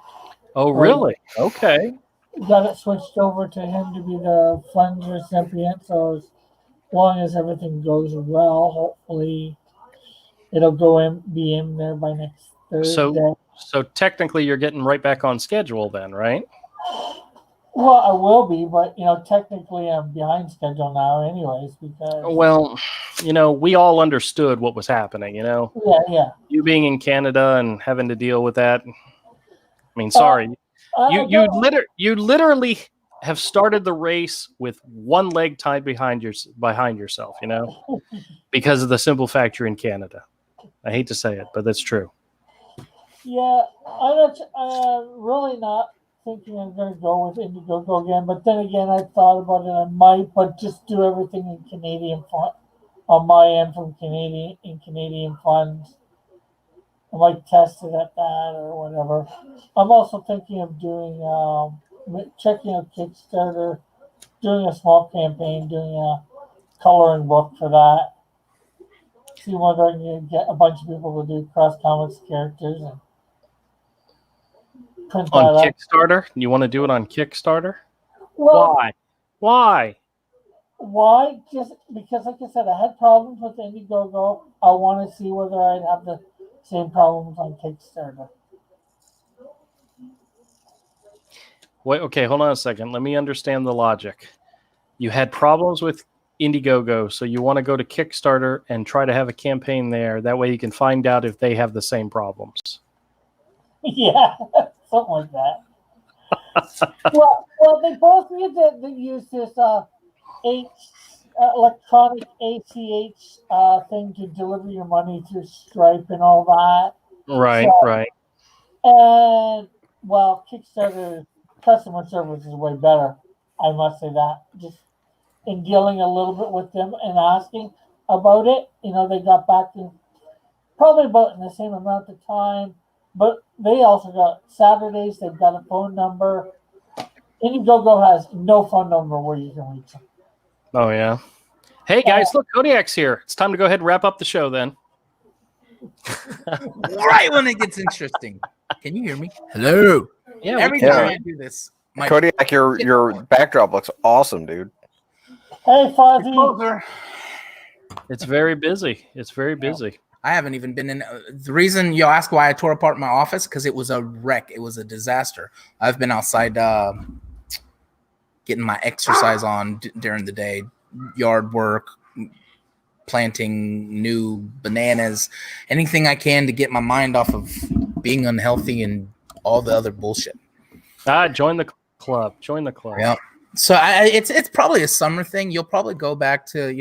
Speaker 1: Oh, really? Okay.
Speaker 2: Got it switched over to him to be the funds recipient. So as long as everything goes well, hopefully it'll be in there by next Thursday.
Speaker 1: So technically, you're getting right back on schedule then, right?
Speaker 2: Well, I will be, but technically I'm behind schedule now, anyways. Because
Speaker 1: we all understood what was happening.
Speaker 2: Yeah.
Speaker 1: You being in Canada and having to deal with that. I mean, sorry. You literally have started the race with one leg tied behind yourself, because of the simple fact you're in Canada. I hate to say it, but that's true.
Speaker 2: Yeah, I'm really not thinking I'm going to go with Indiegogo again, but then again, I thought about it. I might, but just do everything in Canadian fund on my end from Canadian funds. I might test it at that or whatever. I'm also thinking of checking out Kickstarter, doing a small campaign, doing a coloring book for that. See whether I can get a bunch of people to do Cross Comics characters and print
Speaker 1: on
Speaker 2: that
Speaker 1: Kickstarter. You want to do it on Kickstarter?
Speaker 2: Well,
Speaker 1: Why?
Speaker 2: Why? Just because, like I said, I had problems with Indiegogo. I want to see whether I'd have the same problems on Kickstarter.
Speaker 1: Wait, okay, hold on a second. Let me understand the logic. You had problems with Indiegogo, so you want to go to Kickstarter and try to have a campaign there. That way you can find out if they have the same problems.
Speaker 2: Yeah, something like that. well, they both need to use this electronic ACH thing to deliver your money through Stripe and all that.
Speaker 1: Right.
Speaker 2: And Kickstarter customer service is way better. I must say that. Just in dealing a little bit with them and asking about it, they got back in probably about in the same amount of time. But they also got Saturdays. They've got a phone number. Indiegogo has no phone number where you can reach them.
Speaker 1: Oh, yeah. Hey, guys, look, Kodiak's here. It's time to go ahead and wrap up the show then.
Speaker 4: Right when it gets interesting. Can you hear me? Hello.
Speaker 1: Yeah.
Speaker 4: Every time I do this.
Speaker 3: Kodiak, your backdrop looks awesome, dude.
Speaker 2: Hey, Fozzie.
Speaker 1: It's very busy. It's very busy.
Speaker 4: I haven't even been in. The reason you'll ask why I tore apart my office, because it was a wreck. It was a disaster. I've been outside getting my exercise on during the day, yard work, planting new bananas, anything I can to get my mind off of being unhealthy and all the other bullshit.
Speaker 1: Join the club. Join the club.
Speaker 4: Yeah. So it's probably a summer thing. You'll probably go back to,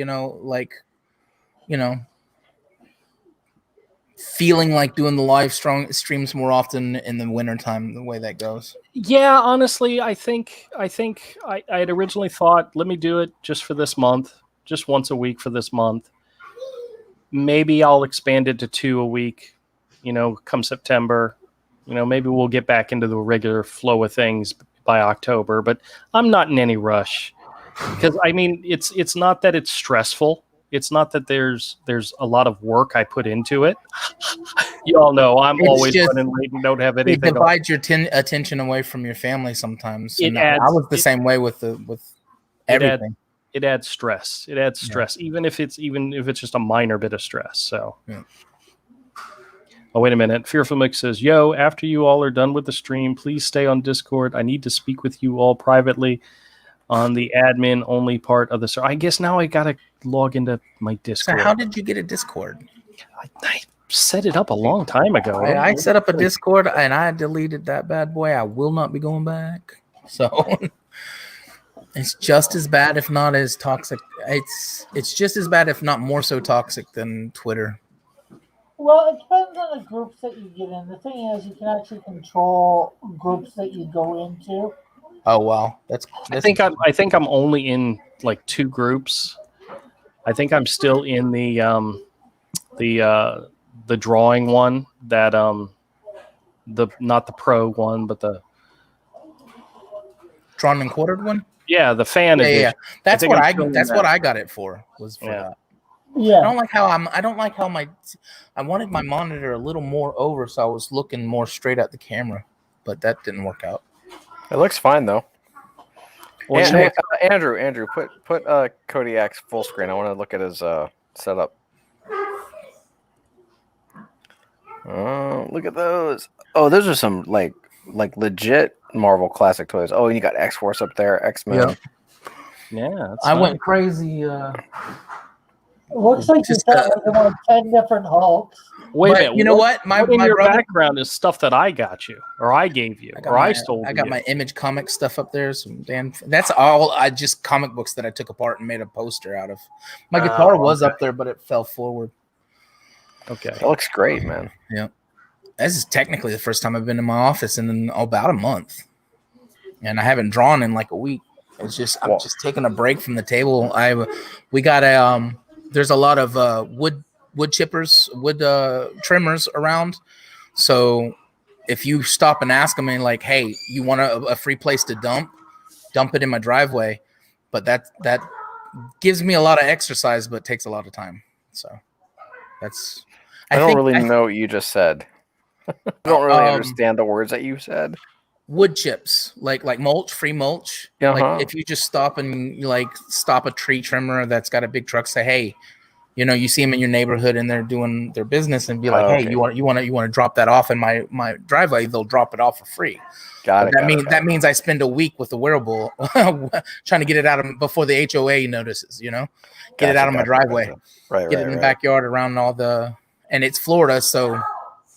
Speaker 4: feeling like doing the live streams more often in the wintertime, the way that goes.
Speaker 1: Yeah, honestly, I think I had originally thought, let me do it just for this month, just once a week for this month. Maybe I'll expand it to 2 a week, come September. Maybe we'll get back into the regular flow of things by October, but I'm not in any rush. Because, it's not that it's stressful. It's not that there's a lot of work I put into it. You all know I'm always running late and don't have anything.
Speaker 4: It divides your attention away from your family sometimes. I was the same way with everything.
Speaker 1: It adds stress. It adds stress, even if it's just a minor bit of stress. So. Yeah. Oh, wait a minute. Fearful Mix says, "Yo, after you all are done with the stream, please stay on Discord. I need to speak with you all privately on the admin only part of the server." I guess now I gotta log into my
Speaker 4: So
Speaker 1: Discord.
Speaker 4: how did you get a Discord?
Speaker 1: I set it up a long time ago.
Speaker 4: I set up a Discord and I deleted that bad boy. I will not be going back. So it's just as bad, if not as toxic. It's just as bad, if not more so toxic than Twitter.
Speaker 2: Well, it depends on the groups that you get in. The thing is, you can actually control groups that you go into.
Speaker 4: Oh wow, that's
Speaker 1: I think I'm only in like 2 groups. I think I'm still in the drawing one, that not the pro one, but the
Speaker 4: drawn and quartered one.
Speaker 1: Yeah, the fan edition.
Speaker 4: Yeah. That's what I got it for. Was for that.
Speaker 2: Yeah.
Speaker 4: I don't like how I wanted my monitor a little more over, so I was looking more straight at the camera, but that didn't work out.
Speaker 3: It looks fine though.
Speaker 1: Well,
Speaker 3: Andrew, put Kodiak's full screen. I want to look at his setup. Oh, look at those! Oh, those are some like legit Marvel classic toys. Oh, and you got X-Force up there, X-Men.
Speaker 1: Yeah,
Speaker 4: I went crazy.
Speaker 2: It looks like you got like about 10 different Hulks.
Speaker 1: Wait a minute.
Speaker 4: You know what? My
Speaker 1: your
Speaker 4: brother,
Speaker 1: background is stuff that I got you, or I gave you, I stole.
Speaker 4: I got my Image comic stuff up there. That's all. I just comic books that I took apart and made a poster out of. My guitar was up there, but it fell forward.
Speaker 1: Okay,
Speaker 3: that looks great, man.
Speaker 4: Yeah, this is technically the first time I've been in my office in about a month, and I haven't drawn in like a week. It's just I'm just taking a break from the table. We got a there's a lot of wood chippers, wood trimmers around. So if you stop and ask them and like, hey, you want a free place to dump it in my driveway. But that gives me a lot of exercise, but takes a lot of time. So that's.
Speaker 3: I don't really know what you just said. I don't really understand the words that you said.
Speaker 4: Wood chips, like mulch, free mulch.
Speaker 3: Uh-huh.
Speaker 4: Like if you just stop a tree trimmer that's got a big truck, say, hey, you see them in your neighborhood and they're doing their business, and be like, hey, you want to drop that off in my driveway? They'll drop it off for free. That means I spend a week with the wearable trying to get it out of before the HOA notices. Get it out of my driveway, get it in the backyard around and it's Florida, so.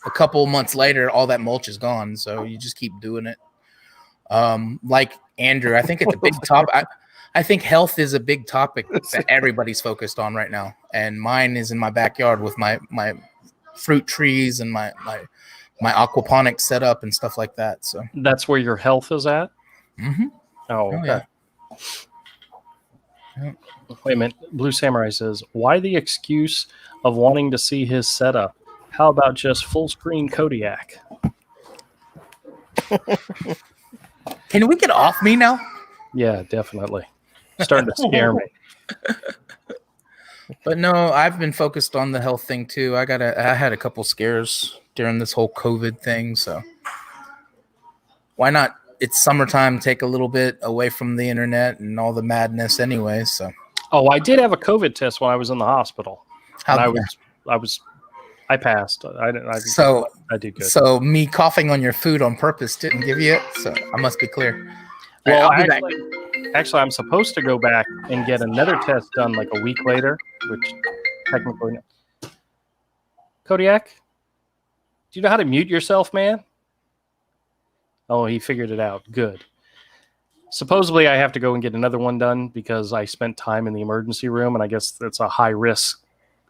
Speaker 4: A couple months later, all that mulch is gone, so you just keep doing it. Like Andrew, I think it's a big topic. I think health is a big topic that everybody's focused on right now, and mine is in my backyard with my fruit trees and my aquaponics setup and stuff like that. So
Speaker 1: that's where your health is at.
Speaker 4: Mm-hmm.
Speaker 1: Oh, okay.
Speaker 4: Yeah.
Speaker 1: Wait a minute. Blue Samurai says, "Why the excuse of wanting to see his setup? How about just full screen Kodiak?"
Speaker 4: Can we get off me now?
Speaker 1: Yeah, definitely. Starting to scare me.
Speaker 4: But no, I've been focused on the health thing too. I had a couple scares during this whole COVID thing, so why not? It's summertime. Take a little bit away from the internet and all the madness, anyway. So.
Speaker 1: Oh, I did have a COVID test when I was in the hospital. I passed. I did good.
Speaker 4: So me coughing on your food on purpose didn't give you it. So I must be clear.
Speaker 1: Well, actually, I'm supposed to go back and get another test done like a week later, which technically. Kodiak, do you know how to mute yourself, man? Oh, he figured it out. Good. Supposedly, I have to go and get another one done because I spent time in the emergency room, and I guess that's a high risk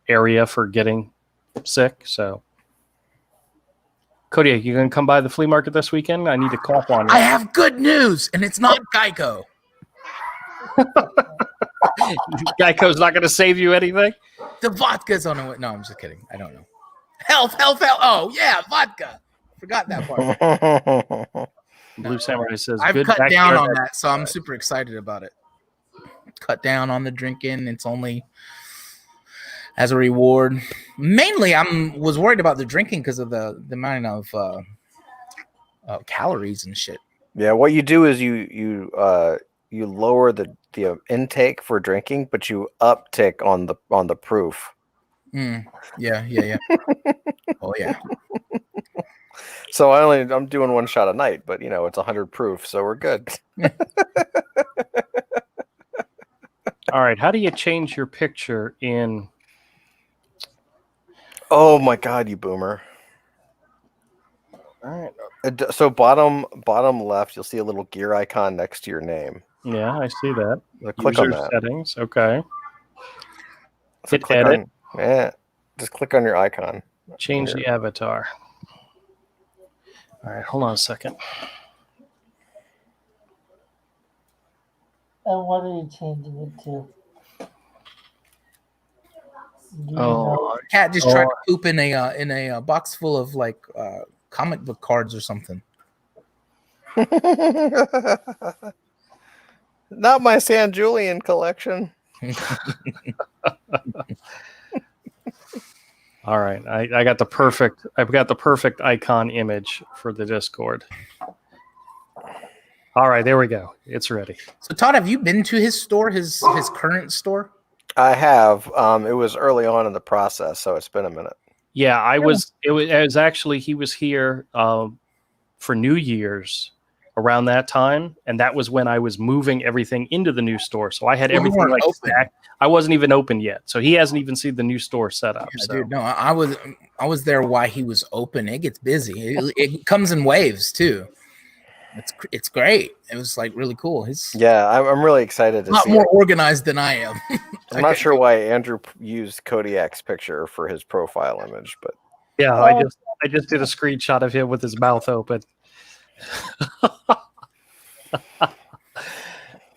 Speaker 1: area for getting sick. So Kodiak, you gonna come by the flea market this weekend? I need to cough on you.
Speaker 4: I have good news, and it's not Geico.
Speaker 1: Geico's not gonna save you anything.
Speaker 4: The vodka's on the way. No, I'm just kidding. I don't know. Health. Oh yeah, vodka. Forgot that part.
Speaker 1: Blue Samurai says
Speaker 4: I've
Speaker 1: good
Speaker 4: cut down on that, so I'm super excited about it. Cut down on the drinking. It's only as a reward. Mainly, was worried about the drinking because of the amount of calories and shit.
Speaker 3: Yeah, what you do is you lower the intake for drinking, but you uptick on the proof.
Speaker 4: Yeah. Oh yeah.
Speaker 3: So I'm doing one shot a night, but it's 100 proof, so we're good.
Speaker 1: All right. How do you change your picture in?
Speaker 3: Oh my God, you boomer! All right. So bottom left, you'll see a little gear icon next to your name.
Speaker 1: Yeah, I see that.
Speaker 3: Click
Speaker 1: User
Speaker 3: on that.
Speaker 1: settings. Okay.
Speaker 3: So
Speaker 1: Hit edit.
Speaker 3: Just click on your icon.
Speaker 1: Change the avatar. All right. Hold on a second.
Speaker 2: And what are you changing it to?
Speaker 4: Cat just tried to poop in a box full of like comic book cards or something.
Speaker 3: Not my San Julian collection.
Speaker 1: All right, I've got the perfect icon image for the Discord. All right, there we go. It's ready.
Speaker 4: So Todd, have you been to his store, his current store?
Speaker 3: I have. It was early on in the process, so it's been a minute.
Speaker 1: Yeah, I was. It was actually he was here for New Year's around that time, and that was when I was moving everything into the new store. So I had everything like stacked. I wasn't even open yet, so he hasn't even seen the new store set up.
Speaker 4: Yeah,
Speaker 1: so.
Speaker 4: dude, no, I was there while he was open. It gets busy. It comes in waves too. It's great. It was like really cool.
Speaker 3: I'm really excited to
Speaker 4: not
Speaker 3: see
Speaker 4: more
Speaker 3: it.
Speaker 4: organized than I am.
Speaker 3: I'm not sure why Andrew used Kodiak's picture for his profile image, but
Speaker 1: yeah, I just did a screenshot of him with his mouth open.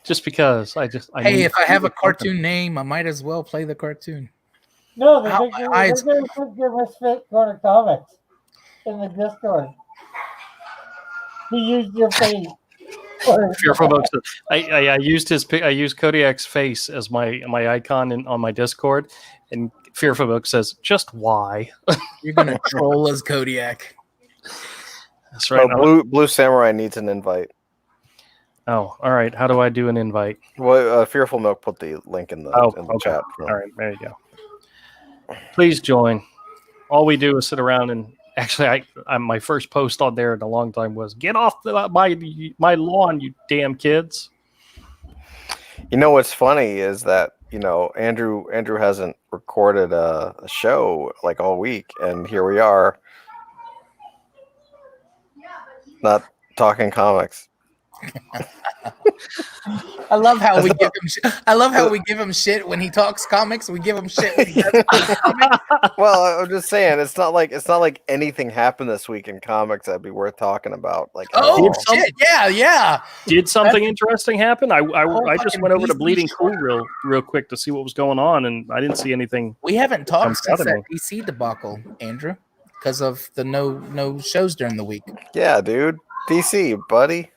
Speaker 1: Just because
Speaker 4: hey, if I have a cartoon name, I might as well play the cartoon.
Speaker 2: No, the picture Misfit Corner Comics in the Discord. He used your face.
Speaker 1: Fearful Book. I used Kodiak's face as my icon on my Discord, and Fearful Book says, "Just why?"
Speaker 4: You're gonna troll as Kodiak.
Speaker 1: That's right.
Speaker 3: Blue Samurai needs an invite.
Speaker 1: Oh, all right. How do I do an invite?
Speaker 3: Well, Fearful Milk put the link in the chat.
Speaker 1: All right, there you go. Please join. All we do is sit around and actually, my first post on there in a long time was "Get off my lawn, you damn kids."
Speaker 3: You know what's funny is that Andrew hasn't recorded a show like all week, and here we are, not talking comics.
Speaker 4: I love how we give him. I love how we give him shit when he talks comics. We give him shit when he does comics.
Speaker 3: Well, I'm just saying it's not like anything happened this week in comics that'd be worth talking about. Like,
Speaker 4: shit, yeah.
Speaker 1: Did something interesting happen? I just went over to Bleeding Cool real quick to see what was going on, and I didn't see anything.
Speaker 4: We haven't talked since that DC debacle, Andrew, because of the no shows during the week.
Speaker 3: Yeah, dude, DC, buddy.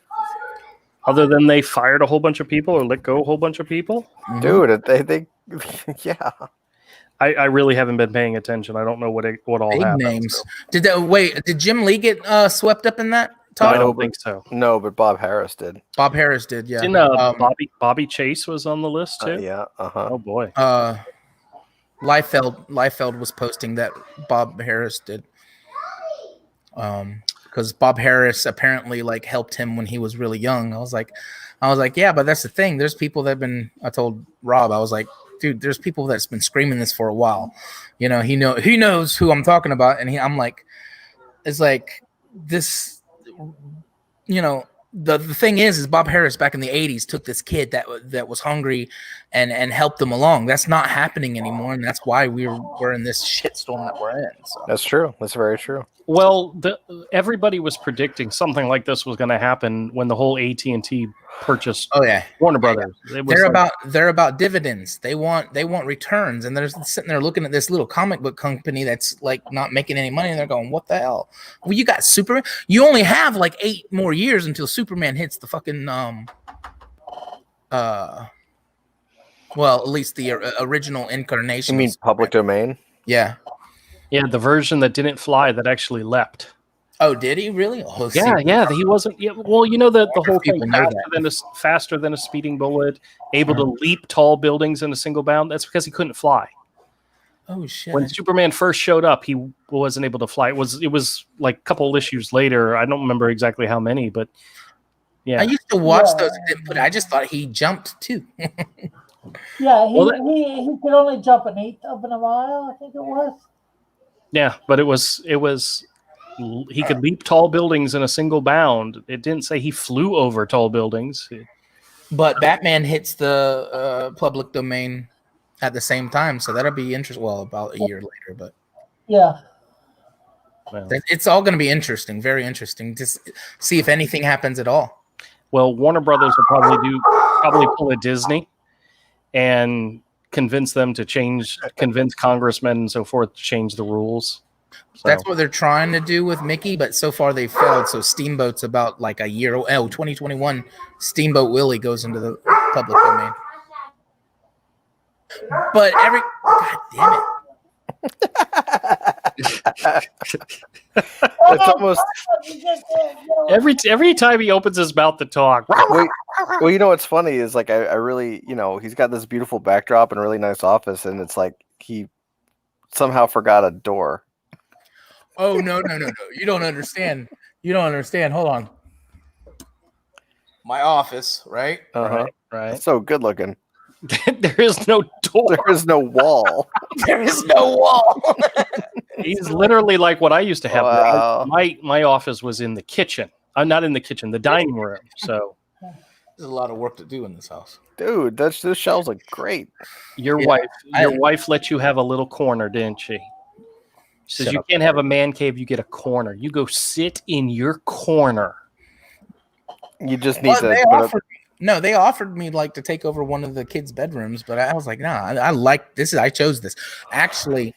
Speaker 1: Other than they fired a whole bunch of people or let go a whole bunch of people?
Speaker 3: Dude, they yeah.
Speaker 1: I really haven't been paying attention. I don't know what all
Speaker 4: big
Speaker 1: happened.
Speaker 4: Names. So. Did Jim Lee get swept up in that?
Speaker 1: No, I don't think so.
Speaker 3: No, but Bob Harris did.
Speaker 4: Bob Harris did, yeah.
Speaker 1: Didn't Bobby Chase was on the list too?
Speaker 3: Yeah, uh-huh.
Speaker 1: Oh boy.
Speaker 4: Liefeld was posting that Bob Harris did. Because Bob Harris apparently like helped him when he was really young. I was like, yeah, but that's the thing. There's people that have been. I told Rob, I was like, dude, there's people that's been screaming this for a while. He knows who I'm talking about, and I'm like, it's like this. The thing is Bob Harris back in the 80s took this kid that was hungry and helped them along. That's not happening anymore, and that's why we're in this shitstorm that we're in. So.
Speaker 3: That's true. That's very true.
Speaker 1: Well, everybody was predicting something like this was going to happen when the whole AT&T purchased Warner Brothers.
Speaker 4: They're about dividends. They want returns, and they're sitting there looking at this little comic book company that's like not making any money, and they're going, "What the hell? Well, you got Superman. You only have like 8 more years until Superman hits the fucking well, at least the original incarnation."
Speaker 3: You mean public domain?
Speaker 4: Yeah.
Speaker 1: Yeah, the version that didn't fly that actually leapt.
Speaker 4: Oh, did he really? Oh,
Speaker 1: yeah. He wasn't. Yeah, well, the whole thing faster than a speeding bullet, able to leap tall buildings in a single bound. That's because he couldn't fly.
Speaker 4: Oh shit!
Speaker 1: When Superman first showed up, he wasn't able to fly. It was like a couple issues later. I don't remember exactly how many, but yeah.
Speaker 4: I used to watch those. I just thought he jumped too.
Speaker 2: Yeah,
Speaker 1: Well,
Speaker 2: he could only jump an eighth of a mile, I think it was.
Speaker 1: Yeah, but it was he could leap tall buildings in a single bound. It didn't say he flew over tall buildings.
Speaker 4: But Batman hits the public domain at the same time, so that'll be interesting. Well, about a year later, but
Speaker 2: yeah,
Speaker 4: it's all going to be interesting, very interesting to see if anything happens at all.
Speaker 1: Well, Warner Brothers will probably pull a Disney and convince them to convince congressmen and so forth to change the rules. So.
Speaker 4: That's what they're trying to do with Mickey, but so far they failed. So Steamboat's about like a year. 2021, Steamboat Willie goes into the public domain. But God damn it.
Speaker 3: It's almost
Speaker 1: every time he opens his mouth to talk.
Speaker 3: Well, you know what's funny is like I really, he's got this beautiful backdrop and a really nice office, and it's like he somehow forgot a door.
Speaker 4: Oh no! You don't understand. Hold on. My office, right?
Speaker 3: Right.
Speaker 1: Right.
Speaker 3: So good looking.
Speaker 1: There is no door.
Speaker 3: There is no wall.
Speaker 4: There is no wall.
Speaker 1: He's literally like what I used to have.
Speaker 3: Wow.
Speaker 1: My office was in the kitchen. I'm not in the kitchen, the dining room. So
Speaker 4: there's a lot of work to do in this house.
Speaker 3: Dude, those shelves look great.
Speaker 1: Your wife let you have a little corner, didn't she? She says you can't have a man cave, you get a corner. You go sit in your corner.
Speaker 3: You just need
Speaker 4: they offered me like to take over one of the kids' bedrooms, but I was like, nah, I like this. I chose this. Actually,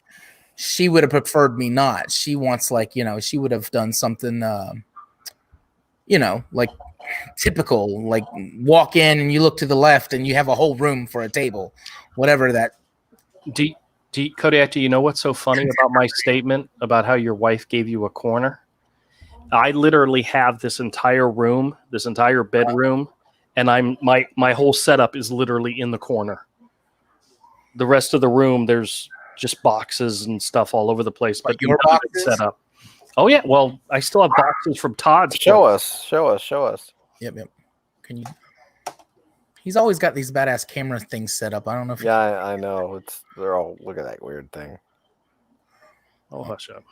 Speaker 4: she would have preferred me not. She wants she would have done something, like typical, like walk in and you look to the left and you have a whole room for a table, whatever that.
Speaker 1: Kodiak, do you know what's so funny about my statement about how your wife gave you a corner? I literally have this entire room, this entire bedroom, and my whole setup is literally in the corner. The rest of the room, there's just boxes and stuff all over the place. But
Speaker 4: your boxes
Speaker 1: set up. Oh yeah, well, I still have boxes from Todd's.
Speaker 3: Show us.
Speaker 4: Yep. Can you? He's always got these badass camera things set up. I don't know if.
Speaker 3: Yeah, I know. They're all look at that weird thing.
Speaker 1: Oh, hush up.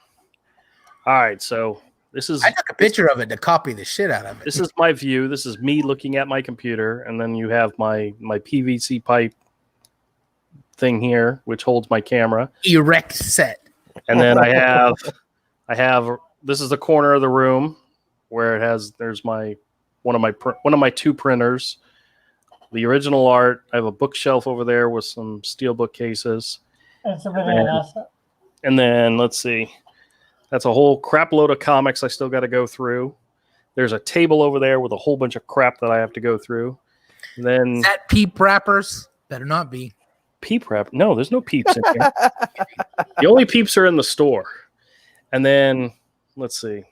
Speaker 1: All right, so this is.
Speaker 4: I took a picture of it to copy the shit out of it.
Speaker 1: This is my view. This is me looking at my computer, and then you have my PVC pipe thing here, which holds my camera.
Speaker 4: Erect set.
Speaker 1: And then I have. This is the corner of the room where there's one of my two printers. The original art. I have a bookshelf over there with some steel bookcases. And then let's see. That's a whole crap load of comics I still got to go through. There's a table over there with a whole bunch of crap that I have to go through. And then
Speaker 4: is that peep wrappers? Better not be.
Speaker 1: Peep wrap? No, there's no peeps in here. The only peeps are in the store. And then let's see.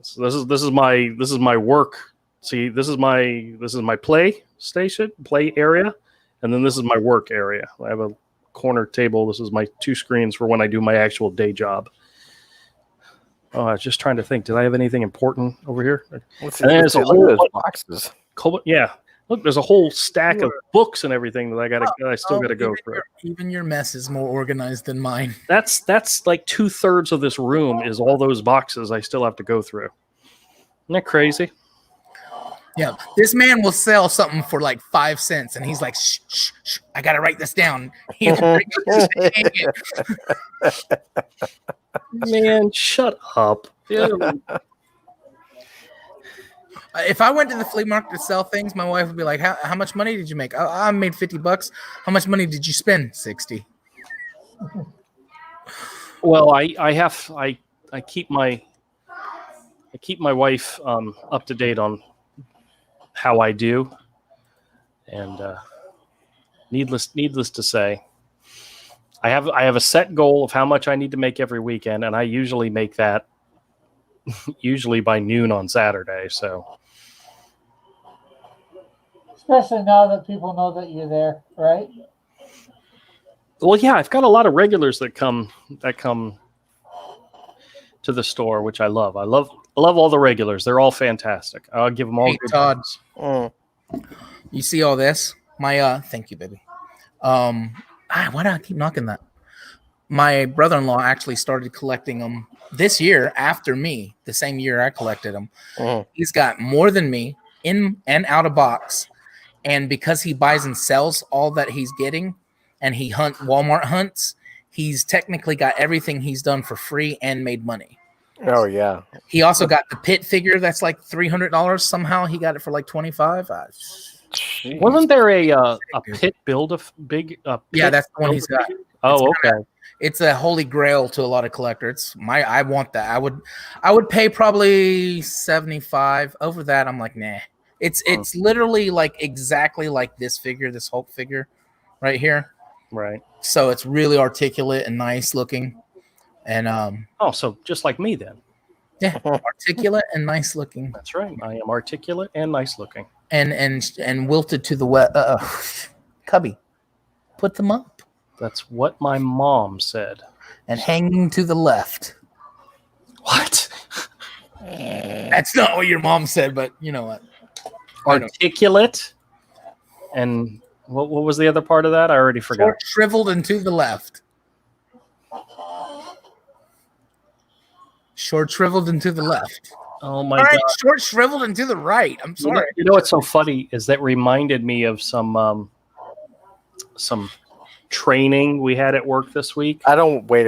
Speaker 1: So this is my work. See, this is my play area, and then this is my work area. I have a corner table. This is my two screens for when I do my actual day job. Oh, I was just trying to think. Did I have anything important over here?
Speaker 3: Let's
Speaker 1: and then there's a whole
Speaker 3: boxes.
Speaker 1: Yeah, look, there's a whole stack of books and everything that I still got to go through.
Speaker 4: Even your mess is more organized than mine.
Speaker 1: That's like 2/3 of this room is all those boxes I still have to go through. Isn't that crazy?
Speaker 4: Yeah, this man will sell something for like 5 cents, and he's like, shh, I gotta write this down.
Speaker 1: Man, shut up.
Speaker 4: If I went to the flea market to sell things, my wife would be like, how much money did you make? I made $50. How much money did you spend? 60.
Speaker 1: Well, I keep my wife up to date on how I do, and needless to say, I have a set goal of how much I need to make every weekend, and I usually make that usually by noon on Saturday. So,
Speaker 2: especially now that people know that you're there, right?
Speaker 1: Well, yeah, I've got a lot of regulars that come to the store, which I love. I love all the regulars. They're all fantastic. I'll give them all.
Speaker 4: Hey, Todd, you see all this? Thank you, baby. Why do I keep knocking that? My brother-in-law actually started collecting them this year after me, the same year I collected them. He's got more than me in and out of box. And because he buys and sells all that he's getting, and he Walmart hunts, he's technically got everything he's done for free and made money.
Speaker 3: Oh yeah.
Speaker 4: He also got the pit figure that's like $300. Somehow he got it for like $25.
Speaker 1: Wasn't there a pit build a big?
Speaker 4: Yeah, that's the one he's got.
Speaker 1: Oh, okay.
Speaker 4: It's a holy grail to a lot of collectors. I want that. I would pay probably $75. Over that, I'm like, nah. It's literally like exactly like this figure, this Hulk figure, right here.
Speaker 1: Right.
Speaker 4: So it's really articulate and nice looking, and
Speaker 1: so just like me then.
Speaker 4: Yeah, articulate and nice looking.
Speaker 1: That's right. I am articulate and nice looking.
Speaker 4: And wilted to the wet. Cubby, put them up.
Speaker 1: That's what my mom said.
Speaker 4: And hanging to the left.
Speaker 1: What?
Speaker 4: That's not what your mom said, but you know what?
Speaker 1: Articulate. And what was the other part of that? I already forgot.
Speaker 4: Short, shriveled and to the left. Short, shriveled and to the left.
Speaker 1: Oh my
Speaker 4: God!
Speaker 1: Short,
Speaker 4: shriveled and to the right. I'm sorry.
Speaker 1: You know what's so funny is that reminded me of some training we had at work this week.
Speaker 3: I don't wait.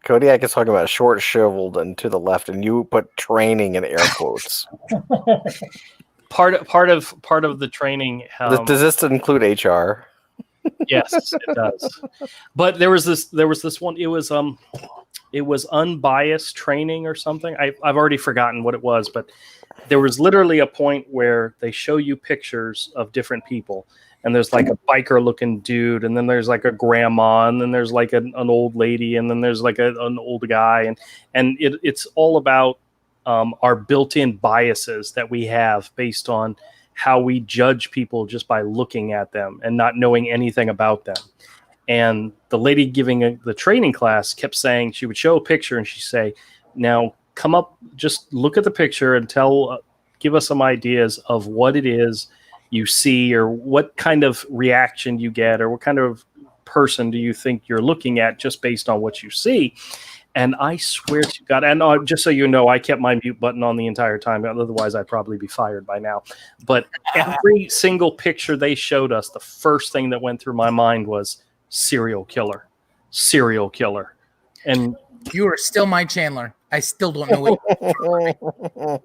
Speaker 3: Kodiak is talking about short, shriveled, and to the left, and you put training in air quotes.
Speaker 1: part of the training.
Speaker 3: Does this include HR?
Speaker 1: Yes, it does. But there was this one. It was unbiased training or something. I've already forgotten what it was, but there was literally a point where they show you pictures of different people, and there's like a biker looking dude, and then there's like a grandma, and then there's like an old lady, and then there's like an old guy, and it's all about our built-in biases that we have based on how we judge people just by looking at them and not knowing anything about them. And the lady giving the training class kept saying, she would show a picture and she'd say, now come up, just look at the picture and give us some ideas of what it is you see, or what kind of reaction you get, or what kind of person do you think you're looking at just based on what you see. And I swear to God, and just so you know, I kept my mute button on the entire time. Otherwise, I'd probably be fired by now. But every single picture they showed us, the first thing that went through my mind was serial killer. And
Speaker 4: you are still my Chandler. I still don't know what.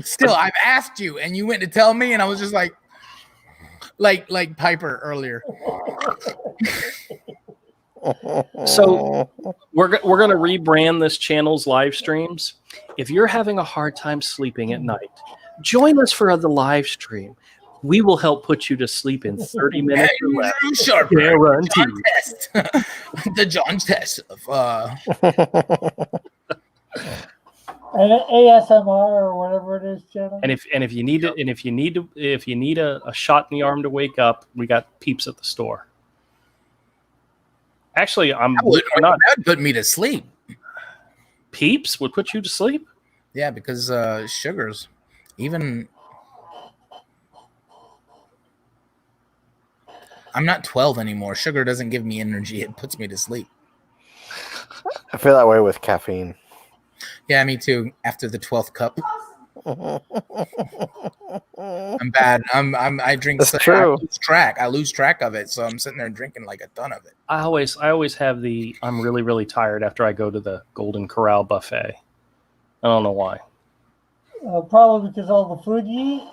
Speaker 4: Still, I've asked you, and you went to tell me, and I was just like Piper earlier.
Speaker 1: So we're going to rebrand this channel's live streams. If you're having a hard time sleeping at night, join us for the live stream. We will help put you to sleep in 30 minutes or less. Guaranteed.
Speaker 4: The John test of
Speaker 2: and ASMR or whatever it is, channel.
Speaker 1: And if you need a shot in the arm to wake up, we got Peeps at the store. Actually, that
Speaker 4: would put me to sleep.
Speaker 1: Peeps would put you to sleep?
Speaker 4: Yeah, because sugars, even I'm not 12 anymore. Sugar doesn't give me energy. It puts me to sleep.
Speaker 3: I feel that way with caffeine.
Speaker 4: Yeah, me too. After the 12th cup. I'm bad. I drink.
Speaker 3: That's true.
Speaker 4: I lose track of it. So I'm sitting there drinking like a ton of it. I
Speaker 1: always have I'm really, really tired after I go to the Golden Corral buffet. I don't know why.
Speaker 2: Probably because all the food you eat.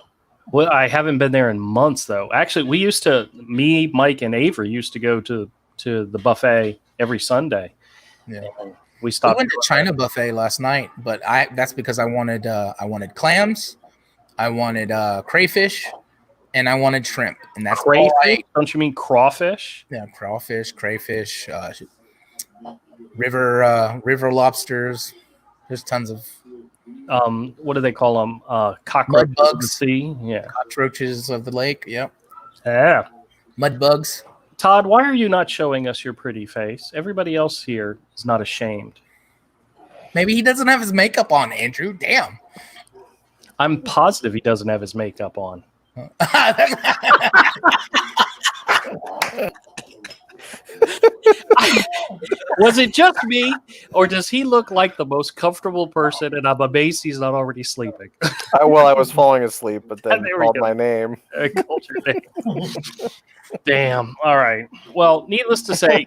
Speaker 1: Well, I haven't been there in months though. Actually, me, Mike, and Avery used to go to the buffet every Sunday.
Speaker 4: Yeah.
Speaker 1: We went
Speaker 4: to China buffet last night, but that's because I wanted clams, I wanted crayfish, and I wanted shrimp, and that's
Speaker 1: crayfish. Don't you mean crawfish?
Speaker 4: Yeah, crawfish, crayfish, river lobsters. There's tons of
Speaker 1: what do they call them? Cockroaches of the sea. Yeah,
Speaker 4: cockroaches of the lake. Yep.
Speaker 1: Yeah,
Speaker 4: mud bugs.
Speaker 1: Todd, why are you not showing us your pretty face? Everybody else here is not ashamed.
Speaker 4: Maybe he doesn't have his makeup on, Andrew. Damn.
Speaker 1: I'm positive he doesn't have his makeup on. Was it just me, or does he look like the most comfortable person? And I'm amazed he's not already sleeping.
Speaker 3: I was falling asleep, but then called my name.
Speaker 1: I called your name. Damn. All right. Well, needless to say,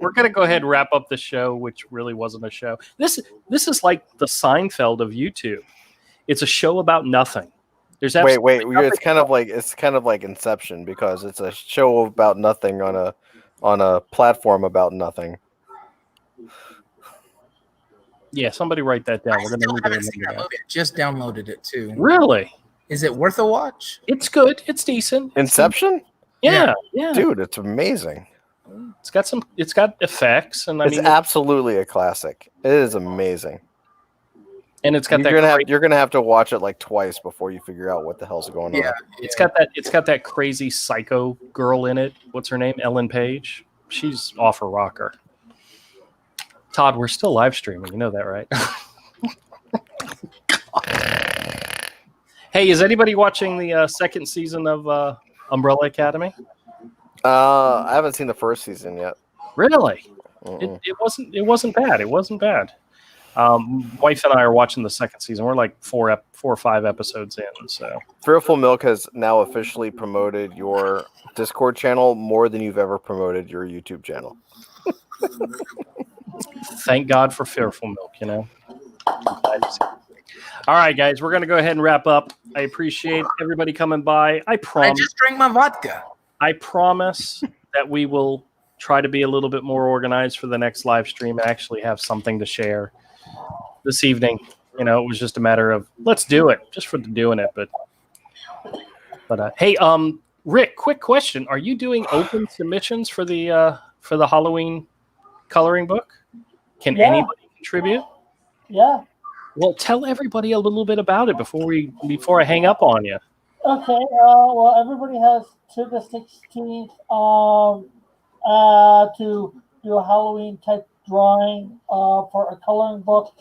Speaker 1: we're gonna go ahead and wrap up the show, which really wasn't a show. This is like the Seinfeld of YouTube. It's a show about nothing. There's
Speaker 3: wait. It's kind of like Inception, because it's a show about nothing on a platform about nothing.
Speaker 1: Yeah, somebody write that down. We're
Speaker 4: still
Speaker 1: gonna
Speaker 4: haven't seen that movie. I just downloaded it too.
Speaker 1: Really?
Speaker 4: Is it worth a watch?
Speaker 1: It's good. It's decent.
Speaker 3: Inception?
Speaker 1: Yeah.
Speaker 3: Dude, it's amazing.
Speaker 1: It's got effects, and
Speaker 3: it's absolutely a classic. It is amazing.
Speaker 1: And it's got
Speaker 3: you're gonna have to watch it like twice before you figure out what the hell's going on.
Speaker 1: It's got that crazy psycho girl in it. What's her name? Ellen Page. She's off her rocker. Todd, we're still live streaming. You know that, right? Hey, is anybody watching the second season of Umbrella Academy?
Speaker 3: I haven't seen the first season yet.
Speaker 1: Really? It wasn't bad. It wasn't bad. Wife and I are watching the second season. We're like 4 or 5 episodes in. So
Speaker 3: Fearful Milk has now officially promoted your Discord channel more than you've ever promoted your YouTube channel.
Speaker 1: Thank God for Fearful Milk, you know. All right, guys, we're going to go ahead and wrap up. I appreciate everybody coming by. I
Speaker 4: just drank my vodka.
Speaker 1: I promise that we will try to be a little bit more organized for the next live stream and actually have something to share this evening. You know, it was just a matter of let's do it just for doing it. But hey, Rick, quick question: are you doing open submissions for the Halloween coloring book? Can anybody contribute?
Speaker 2: Yeah.
Speaker 1: Well, tell everybody a little bit about it before I hang up on you.
Speaker 2: Okay. Well, everybody has to the 16th to do a Halloween type drawing for a coloring book.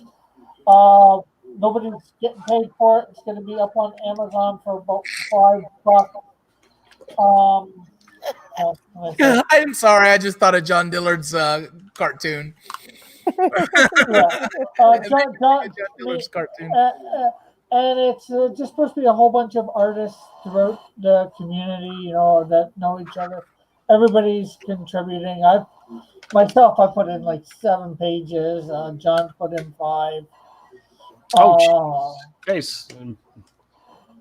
Speaker 2: Nobody's getting paid for it. It's going to be up on Amazon for about $5.
Speaker 4: I'm sorry. I just thought of John Dillard's cartoon.
Speaker 2: John Dillard's cartoon. And it's just supposed to be a whole bunch of artists throughout the community, you know, that know each other. Everybody's contributing. I put in like 7 pages. John put in 5.
Speaker 1: Guys,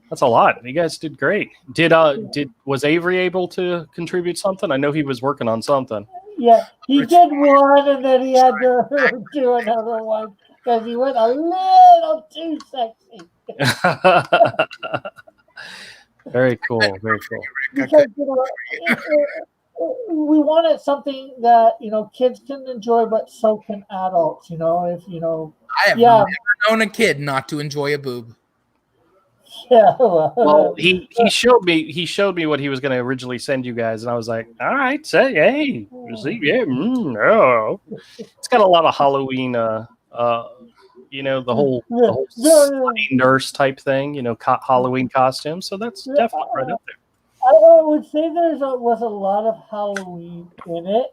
Speaker 1: that's a lot. You guys did great. Was Avery able to contribute something? I know he was working on something.
Speaker 2: Yeah, he did one, and then he had to do another one because he went a little too sexy.
Speaker 1: Very cool. Very cool.
Speaker 2: Because, you know, we wanted something that, you know, kids can enjoy, but so can adults. You know, if you know.
Speaker 4: I have never known a kid not to enjoy a boob.
Speaker 2: Yeah.
Speaker 1: Well, he showed me what he was going to originally send you guys, and I was like, all right, say hey, see, yeah, no. It's got a lot of Halloween, you know, the whole slutty nurse type thing, you know, Halloween costume. So that's definitely right up there.
Speaker 2: I would say was a lot of Halloween in it.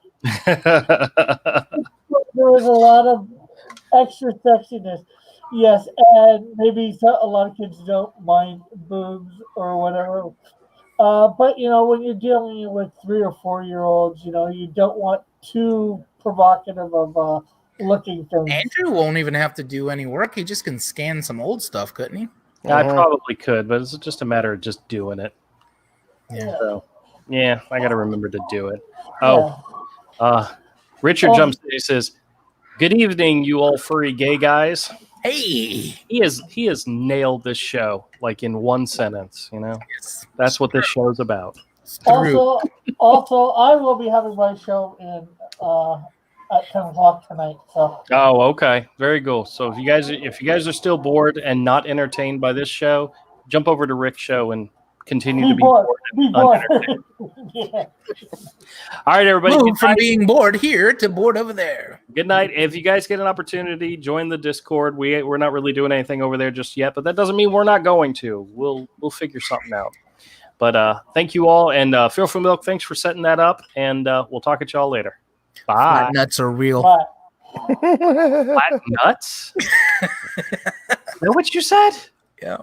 Speaker 2: There was a lot of extra sexiness. Yes, and maybe a lot of kids don't mind boobs or whatever. But, you know, when you're dealing with 3 or 4-year-olds, you know, you don't want too provocative of looking things.
Speaker 4: Andrew won't even have to do any work. He just can scan some old stuff, couldn't he?
Speaker 1: I probably could, but it's just a matter of just doing it.
Speaker 2: Yeah.
Speaker 1: So, yeah, I got to remember to do it. Richard jumps in. He says, "Good evening, you all furry gay guys."
Speaker 4: Hey,
Speaker 1: he has nailed this show like in one sentence. You know, that's what this show's about.
Speaker 2: Also, I will be having my show at 10 o'clock tonight. So.
Speaker 1: Oh, okay, very cool. So if you guys are still bored and not entertained by this show, jump over to Rick's show and continue to be
Speaker 2: bored.
Speaker 1: bored.
Speaker 2: Be bored. Yeah.
Speaker 1: All right, everybody.
Speaker 4: Move from being bored here to bored over there.
Speaker 1: Good night. If you guys get an opportunity, join the Discord. We're not really doing anything over there just yet, but that doesn't mean we're not going to. We'll figure something out. But thank you all, and Feel for Milk, thanks for setting that up, and we'll talk at y'all later. Bye.
Speaker 4: Flat nuts are real.
Speaker 2: Bye.
Speaker 1: Flat nuts? Is that what you said?
Speaker 4: Yeah.